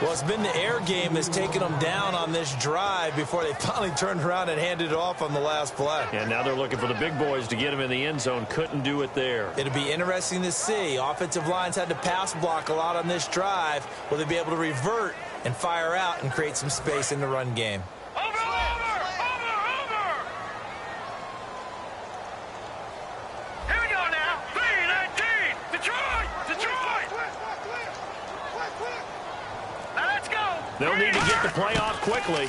Well, it's been the air game that's taken them down on this drive before they finally turned around and handed it off on the last play. And now they're looking for the big boys to get him in the end zone. Couldn't do it there. It'll be interesting to see. Offensive lines had to pass block a lot on this drive. Will they be able to revert and fire out and create some space in the run game? Over. Here we go now. 3-19. Detroit. Now let's go. They'll need to get the play off quickly.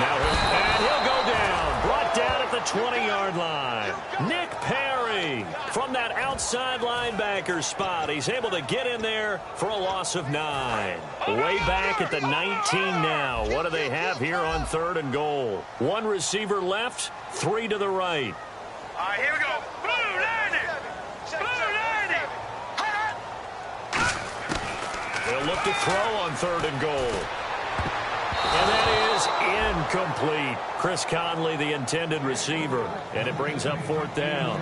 And he'll go down. Brought down at the 20-yard line. Nick Perry from that outside linebacker spot. He's able to get in there for a loss of 9. Way back at the 19 now. What do they have here on 3rd and goal? 1 receiver left, 3 to the right. All right, here we go. Blue, landing. Blue, landing. They'll look to throw on 3rd and goal. And that is incomplete. Chris Conley, the intended receiver. And it brings up 4th down.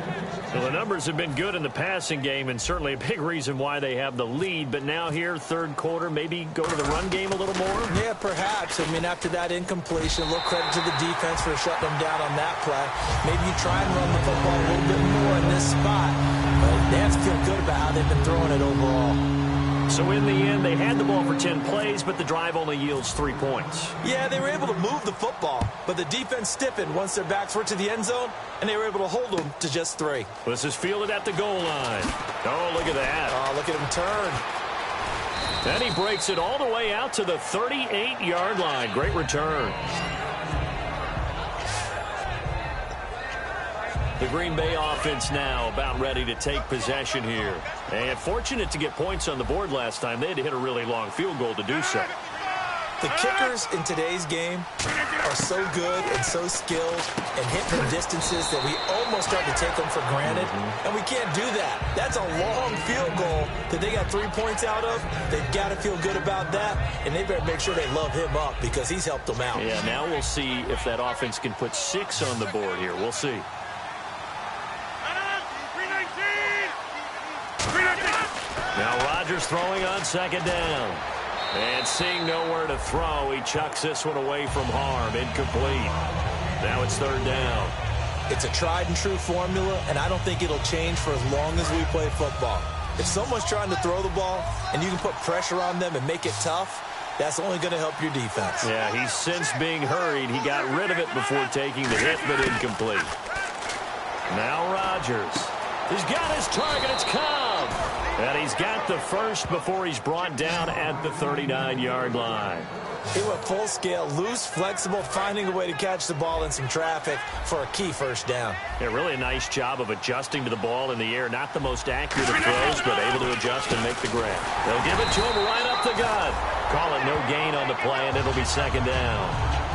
Well, the numbers have been good in the passing game, and certainly a big reason why they have the lead. But now here, 3rd quarter, maybe go to the run game a little more? Yeah, perhaps. I mean, after that incompletion, a little credit to the defense for shutting them down on that play. Maybe you try and run the football a little bit more in this spot. But they have to feel good about how they've been throwing it overall. So in the end, they had the ball for 10 plays, but the drive only yields 3 points. Yeah, they were able to move the football, but the defense stiffened once their backs were to the end zone, and they were able to hold them to just 3. This is fielded at the goal line. Oh, look at that. Oh, look at him turn. Then he breaks it all the way out to the 38-yard line. Great return. The Green Bay offense now about ready to take possession here. And fortunate to get points on the board last time. They had to hit a really long field goal to do so. The kickers in today's game are so good and so skilled and hit from distances that we almost start to take them for granted. And we can't do that. That's a long field goal that they got 3 points out of. They've got to feel good about that, and they better make sure they love him up because he's helped them out. Yeah, now we'll see if that offense can put 6 on the board here. We'll see. Now Rodgers throwing on 2nd down. And seeing nowhere to throw, he chucks this one away from harm. Incomplete. Now it's 3rd down. It's a tried-and-true formula, and I don't think it'll change for as long as we play football. If someone's trying to throw the ball and you can put pressure on them and make it tough, that's only going to help your defense. Yeah, he's since being hurried. He got rid of it before taking the hit, but incomplete. Now Rodgers. He's got his target. It's Cobb. And he's got the first before he's brought down at the 39-yard line. He went full scale, loose, flexible, finding a way to catch the ball in some traffic for a key 1st down. Yeah, really a nice job of adjusting to the ball in the air. Not the most accurate of throws, but able to adjust and make the grab. They'll give it to him right up the gut. Call it no gain on the play, and it'll be 2nd down.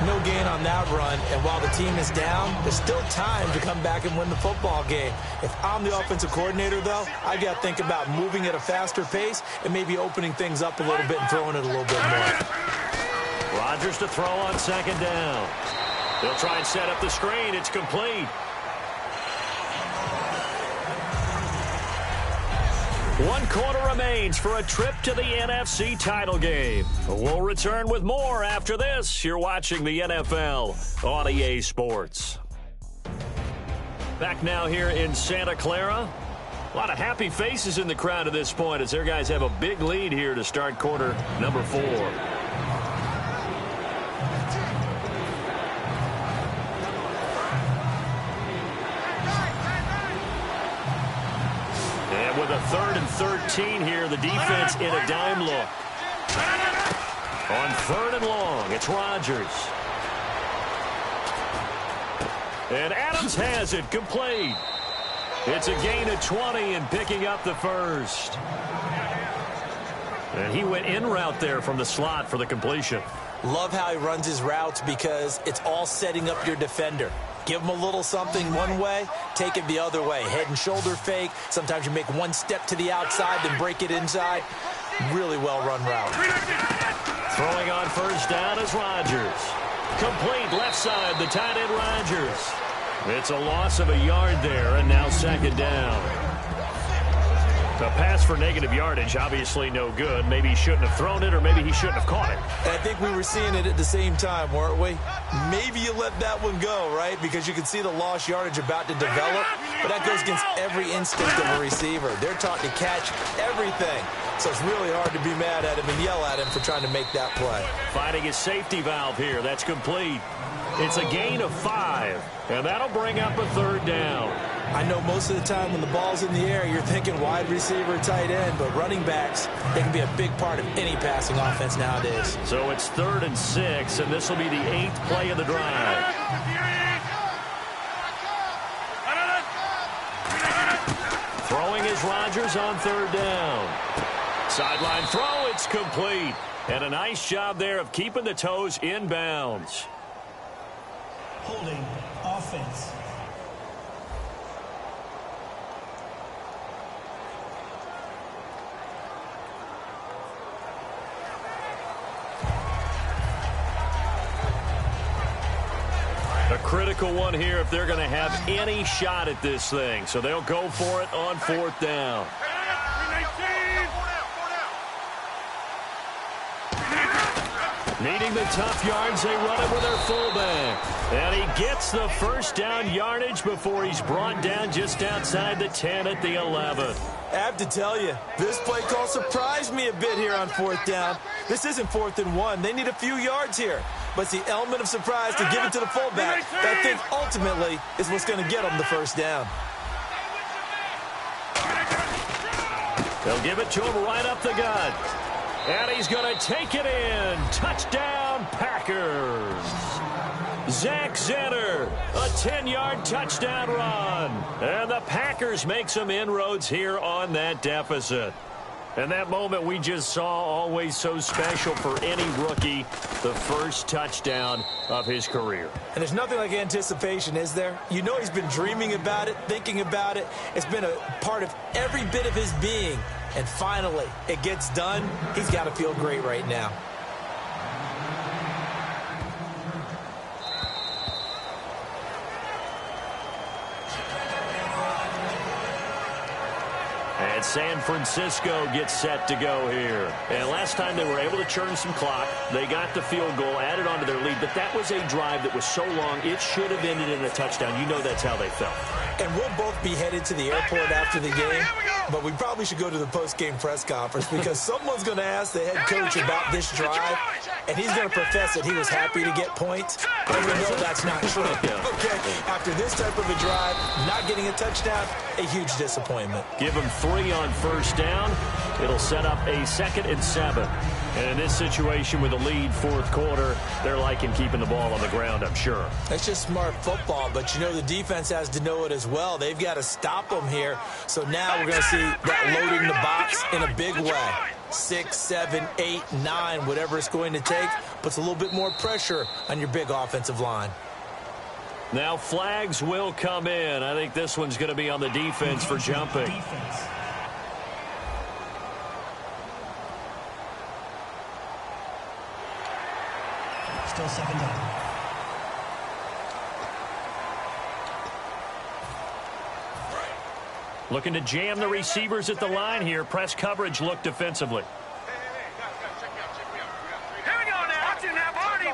No gain on that run, and while the team is down, there's still time to come back and win the football game. If I'm the offensive coordinator, though, I got to think about moving at a faster pace and maybe opening things up a little bit and throwing it a little bit more. Rodgers to throw on 2nd down. They'll try and set up the screen. It's complete. 1 quarter remains for a trip to the NFC title game. We'll return with more after this. You're watching the NFL on EA Sports. Back now here in Santa Clara. A lot of happy faces in the crowd at this point as their guys have a big lead here to start quarter number 4. And with a 3rd and 13 here, the defense in a dime look. On 3rd and long, it's Rodgers. And Adams has it, complete. It's a gain of 20 and picking up the first. And he went in route there from the slot for the completion. Love how he runs his routes because it's all setting up your defender. Give him a little something one way, take it the other way. Head and shoulder fake. Sometimes you make one step to the outside, then break it inside. Really well-run route. Throwing on 1st down is Rodgers. Complete left side, the tight end Rodgers. It's a loss of a yard there, and now 2nd down. A pass for negative yardage, obviously no good. Maybe he shouldn't have thrown it, or maybe he shouldn't have caught it. I think we were seeing it at the same time, weren't we? Maybe you let that one go, right? Because you can see the lost yardage about to develop. But that goes against every instinct of a receiver. They're taught to catch everything. So it's really hard to be mad at him and yell at him for trying to make that play. Finding his safety valve here. That's complete. It's a gain of 5. And that'll bring up a 3rd down. I know most of the time when the ball's in the air, you're thinking wide receiver, tight end, but running backs, they can be a big part of any passing offense nowadays. So it's 3rd and 6, and this will be the 8th play of the drive. Throwing is Rodgers on 3rd down. Sideline throw, it's complete. And a nice job there of keeping the toes in bounds. Holding offense. A critical one here if they're going to have any shot at this thing. So they'll go for it on 4th down. Needing the tough yards, they run it with their fullback. And he gets the first down yardage before he's brought down just outside the 10 at the 11. I have to tell you, this play call surprised me a bit here on 4th down. This isn't 4th and 1. They need a few yards here. But it's the element of surprise to give it to the fullback that I think ultimately is what's going to get them the first down. They'll give it to him right up the gut. And he's going to take it in. Touchdown, Packers. Zach Zenner, a 10-yard touchdown run. And the Packers make some inroads here on that deficit. And that moment we just saw, always so special for any rookie, the first touchdown of his career. And there's nothing like anticipation, is there? You know he's been dreaming about it, thinking about it. It's been a part of every bit of his being. And finally, it gets done. He's got to feel great right now. And San Francisco gets set to go here. And last time they were able to churn some clock. They got the field goal, added on to their lead. But that was a drive that was so long, it should have ended in a touchdown. You know that's how they felt. And we'll both be headed to the airport after the game. But we probably should go to the post-game press conference because someone's going to ask the head coach about this drive. And he's going to profess that he was happy to get points. But we know that's not true. Okay, after this type of a drive, not getting a touchdown, a huge disappointment. Give him 3 on first down. It'll set up a 2nd and 7. And in this situation with a lead 4th quarter, they're liking keeping the ball on the ground, I'm sure. That's just smart football, but you know the defense has to know it as well. They've got to stop them here. So now we're going to see that loading the box in a big way. 6, 7, 8, 9, whatever it's going to take, puts a little bit more pressure on your big offensive line. Now flags will come in. I think this one's going to be on the defense for jumping. Still 2nd down. Looking to jam the receivers at the line here. Press coverage look defensively. Here we go now. Watch it now, Barney.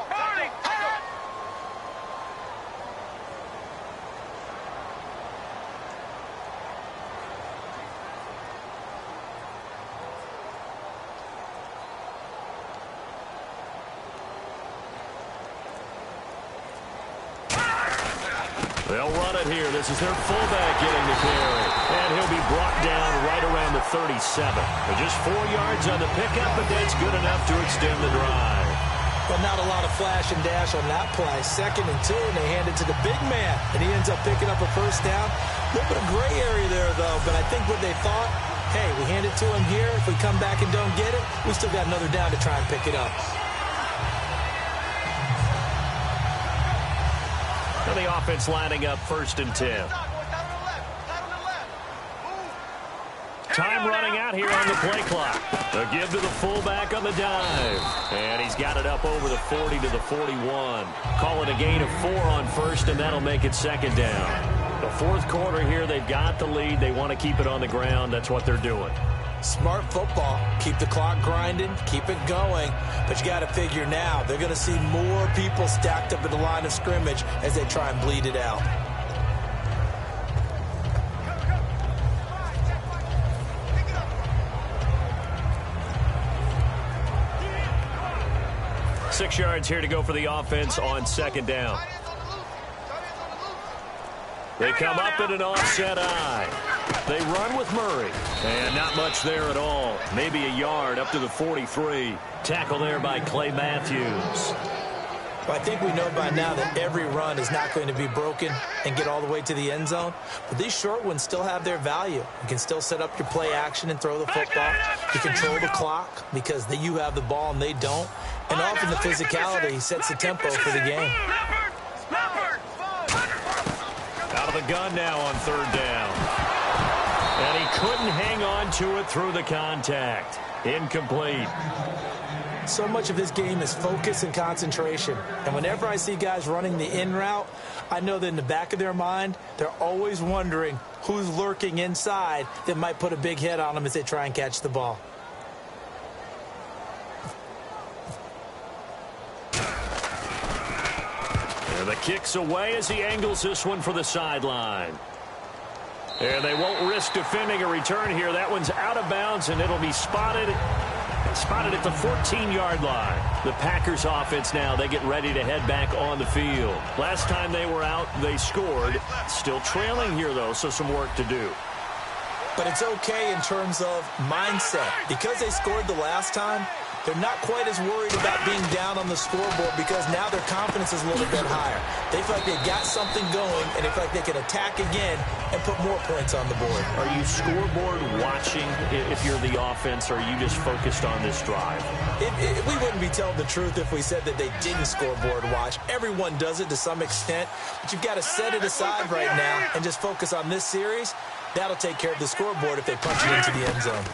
They'll run it here. This is their fullback getting the carry. And he'll be brought down right around the 37. But just 4 yards on the pickup, but that's good enough to extend the drive. Well, not a lot of flash and dash on that play. 2nd and 2, and they hand it to the big man. And he ends up picking up a first down. A little bit of gray area there, though. But I think what they thought, hey, we hand it to him here. If we come back and don't get it, we still got another down to try and pick it up. And the offense lining up 1st and 10. Time running out here on the play clock. A give to the fullback on the dive. And he's got it up over the 40 to the 41. Call it a gain of 4 on 1st, and that'll make it 2nd down. The 4th quarter here, they've got the lead. They want to keep it on the ground. That's what they're doing. Smart football. Keep the clock grinding. Keep it going. But you got to figure now, they're going to see more people stacked up at the line of scrimmage as they try and bleed it out. Six yards here to go for the offense on 2nd down. They come up in an offset eye. They run with Murray. And not much there at all. Maybe a yard up to the 43. Tackle there by Clay Matthews. Well, I think we know by now that every run is not going to be broken and get all the way to the end zone. But these short ones still have their value. You can still set up your play action and throw the football. You control the clock because you have the ball and they don't. And often the physicality sets the tempo for the game. Out of the gun now on third down. And he couldn't hang on to it through the contact. Incomplete. So much of this game is focus and concentration. And whenever I see guys running the in route, I know that in the back of their mind, they're always wondering who's lurking inside that might put a big hit on them as they try and catch the ball. And the kick's away as he angles this one for the sideline. And they won't risk defending a return here. That one's out of bounds, and it'll be spotted at the 14-yard line. The Packers offense now, they get ready to head back on the field. Last time they were out, they scored. Still trailing here, though, so some work to do. But it's okay in terms of mindset. Because they scored the last time, they're not quite as worried about being down on the scoreboard because now their confidence is a little bit higher. They feel like they got something going, and they feel like they can attack again and put more points on the board. Are you scoreboard watching if you're the offense, or are you just focused on this drive? We wouldn't be telling the truth if we said that they didn't scoreboard watch. Everyone does it to some extent, but you've got to set it aside right now and just focus on this series. That'll take care of the scoreboard if they punch it into the end zone.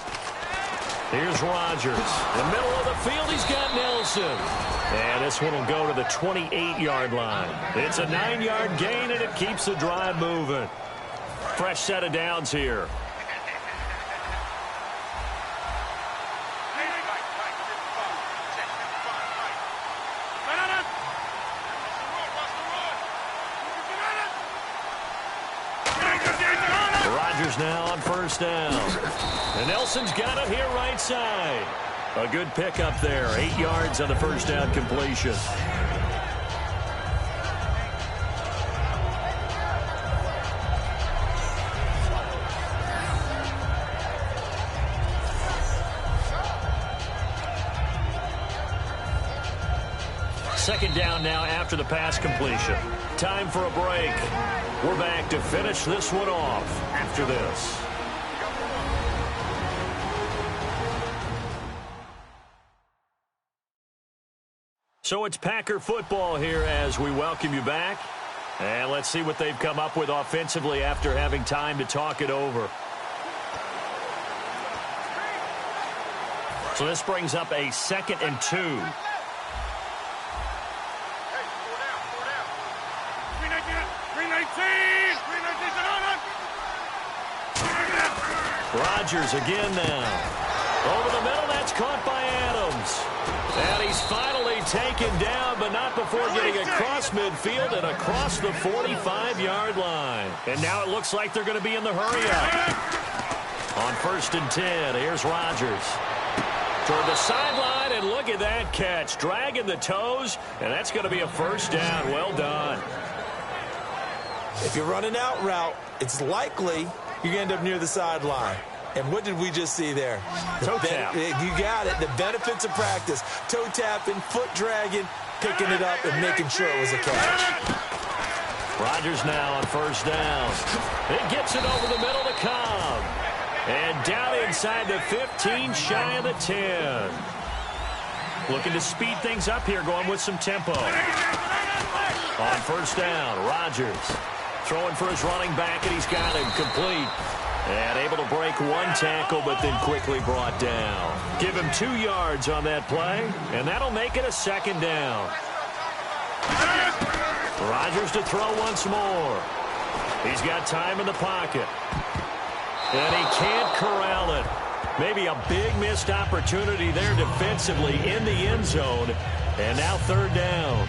Here's Rodgers. In the middle of the field, he's got Nelson. And this one will go to the 28-yard line. It's a 9-yard gain, and it keeps the drive moving. Fresh set of downs here. Rodgers now on first down. And Nelson's got it here right side. A good pickup there. 8 yards on the first down completion. Second down now after the pass completion. Time for a break. We're back to finish this one off after this. So it's Packer football here as we welcome you back. And let's see what they've come up with offensively after having time to talk it over. So this brings up a 2nd and 2. Rodgers again now. Over the middle, that's caught by Adams. And he's finally taken down, but not before getting across midfield and across the 45-yard line. And now it looks like they're going to be in the hurry-up. On 1st and 10, here's Rodgers. Toward the sideline, and look at that catch. Dragging the toes, and that's going to be a first down. Well done. If you're running out route, it's likely you're going to end up near the sideline. And what did we just see there? Toe tap. You got it. The benefits of practice. Toe tapping, foot dragging, picking it up, and making sure it was a catch. Rodgers now on first down. It gets it over the middle to Cobb. And down inside the 15, shy of the 10. Looking to speed things up here, going with some tempo. On first down, Rodgers throwing for his running back, and he's got him complete. And able to break one tackle, but then quickly brought down. Give him 2 yards on that play, and that'll make it a 2nd down. Rodgers to throw once more. He's got time in the pocket. And he can't corral it. Maybe a big missed opportunity there defensively in the end zone. And now 3rd down.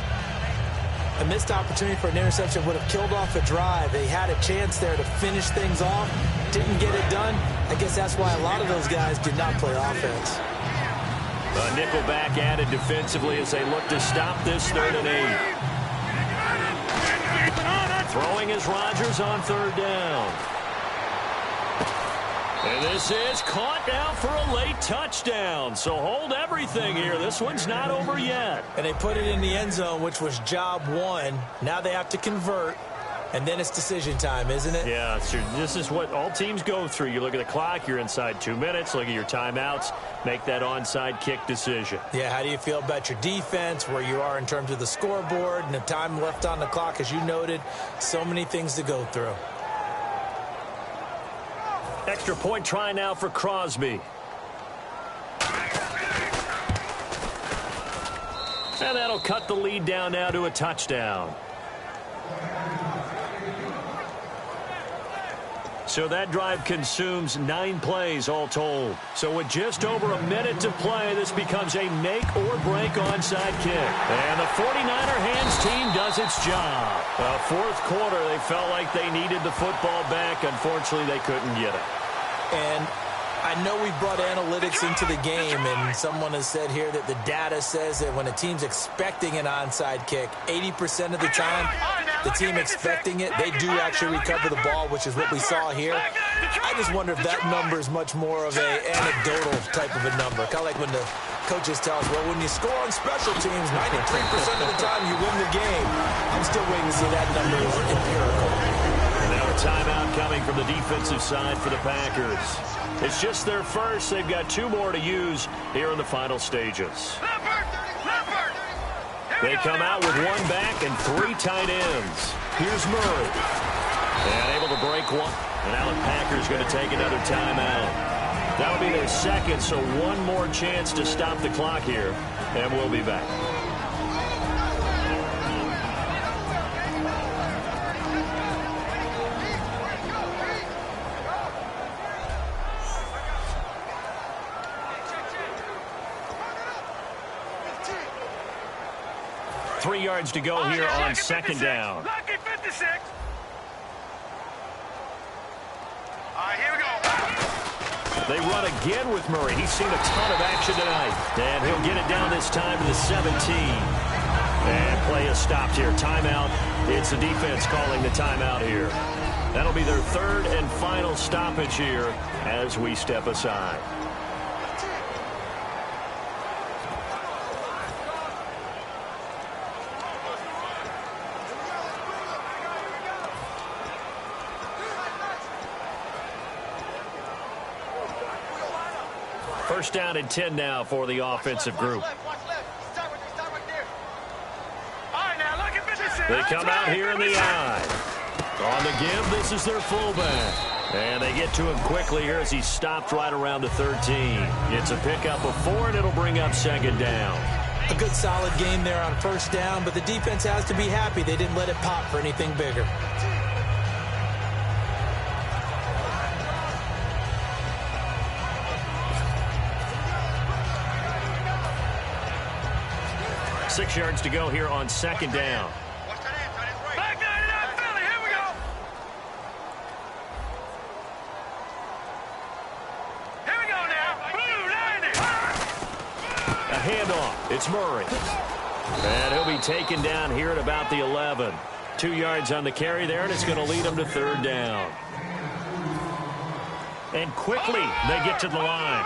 A missed opportunity for an interception would have killed off a drive. They had a chance there to finish things off. Didn't get it done. I guess that's why a lot of those guys did not play offense. A nickel back added defensively as they look to stop this 3rd and 8. Throwing is Rodgers on third down. And this is caught now for a late touchdown. So hold everything here. This one's not over yet. And they put it in the end zone, which was job one. Now they have to convert. And then it's decision time, isn't it? Yeah, so this is what all teams go through. You look at the clock, you're inside 2 minutes. Look at your timeouts. Make that onside kick decision. Yeah, how do you feel about your defense, where you are in terms of the scoreboard, and the time left on the clock, as you noted? So many things to go through. Extra point try now for Crosby. And that'll cut the lead down now to a touchdown. So that drive consumes 9 plays all told. So with just over a minute to play, this becomes a make-or-break onside kick. And the 49er hands team does its job. Fourth quarter, they felt like they needed the football back. Unfortunately, they couldn't get it. And I know we brought analytics into the game, and someone has said here that the data says that when a team's expecting an onside kick, 80% of the time, the team expecting it, they do actually recover the ball, which is what we saw here. I just wonder if that number is much more of an anecdotal type of a number. Kind of like when the coaches tell us, well, when you score on special teams, 93% of the time you win the game. I'm still waiting to see that number is empirical. Now a timeout coming from the defensive side for the Packers. It's just their first. They've got 2 more to use here in the final stages. They come out with 1 back and 3 tight ends. Here's Murray. And able to break one. And now the Packers going to take another timeout. That'll be their second, so 1 more chance to stop the clock here. And we'll be back. Three yards to go here on second down. Lucky 56. All right, here we go. They run again with Murray. He's seen a ton of action tonight. And he'll get it down this time to the 17. And play is stopped here. Timeout. It's the defense calling the timeout here. That'll be their 3rd and final stoppage here as we step aside. First down and 10 now for the offensive group. They come out here in the eye. On the give, this is their fullback. And they get to him quickly here as he stopped right around the 13. It's a pickup of 4, and it'll bring up second down. A good solid game there on first down, but the defense has to be happy they didn't let it pop for anything bigger. Six yards to go here on second down. Back 99, Philly, here we go. Here we go now. Blue 90. A handoff. It's Murray. And he'll be taken down here at about the 11. 2 yards on the carry there, and it's going to lead him to third down. And quickly, they get to the line.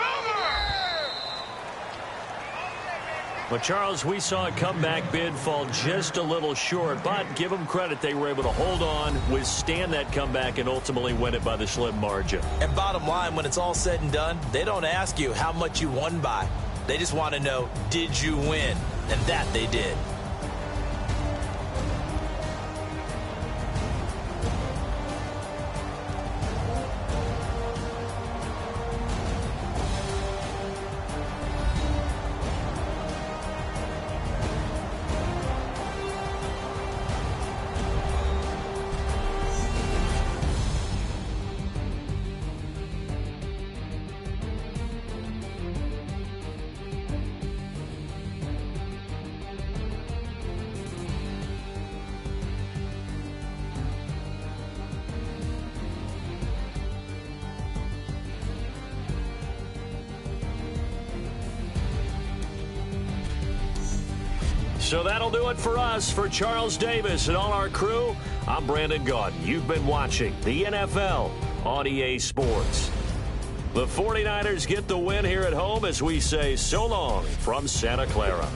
But, Charles, we saw a comeback bid fall just a little short, but give them credit. They were able to hold on, withstand that comeback, and ultimately win it by the slim margin. And bottom line, when it's all said and done, they don't ask you how much you won by. They just want to know, did you win? And that they did. So that'll do it for us. For Charles Davis and all our crew, I'm Brandon Gaudin. You've been watching the NFL on EA Sports. The 49ers get the win here at home as we say so long from Santa Clara.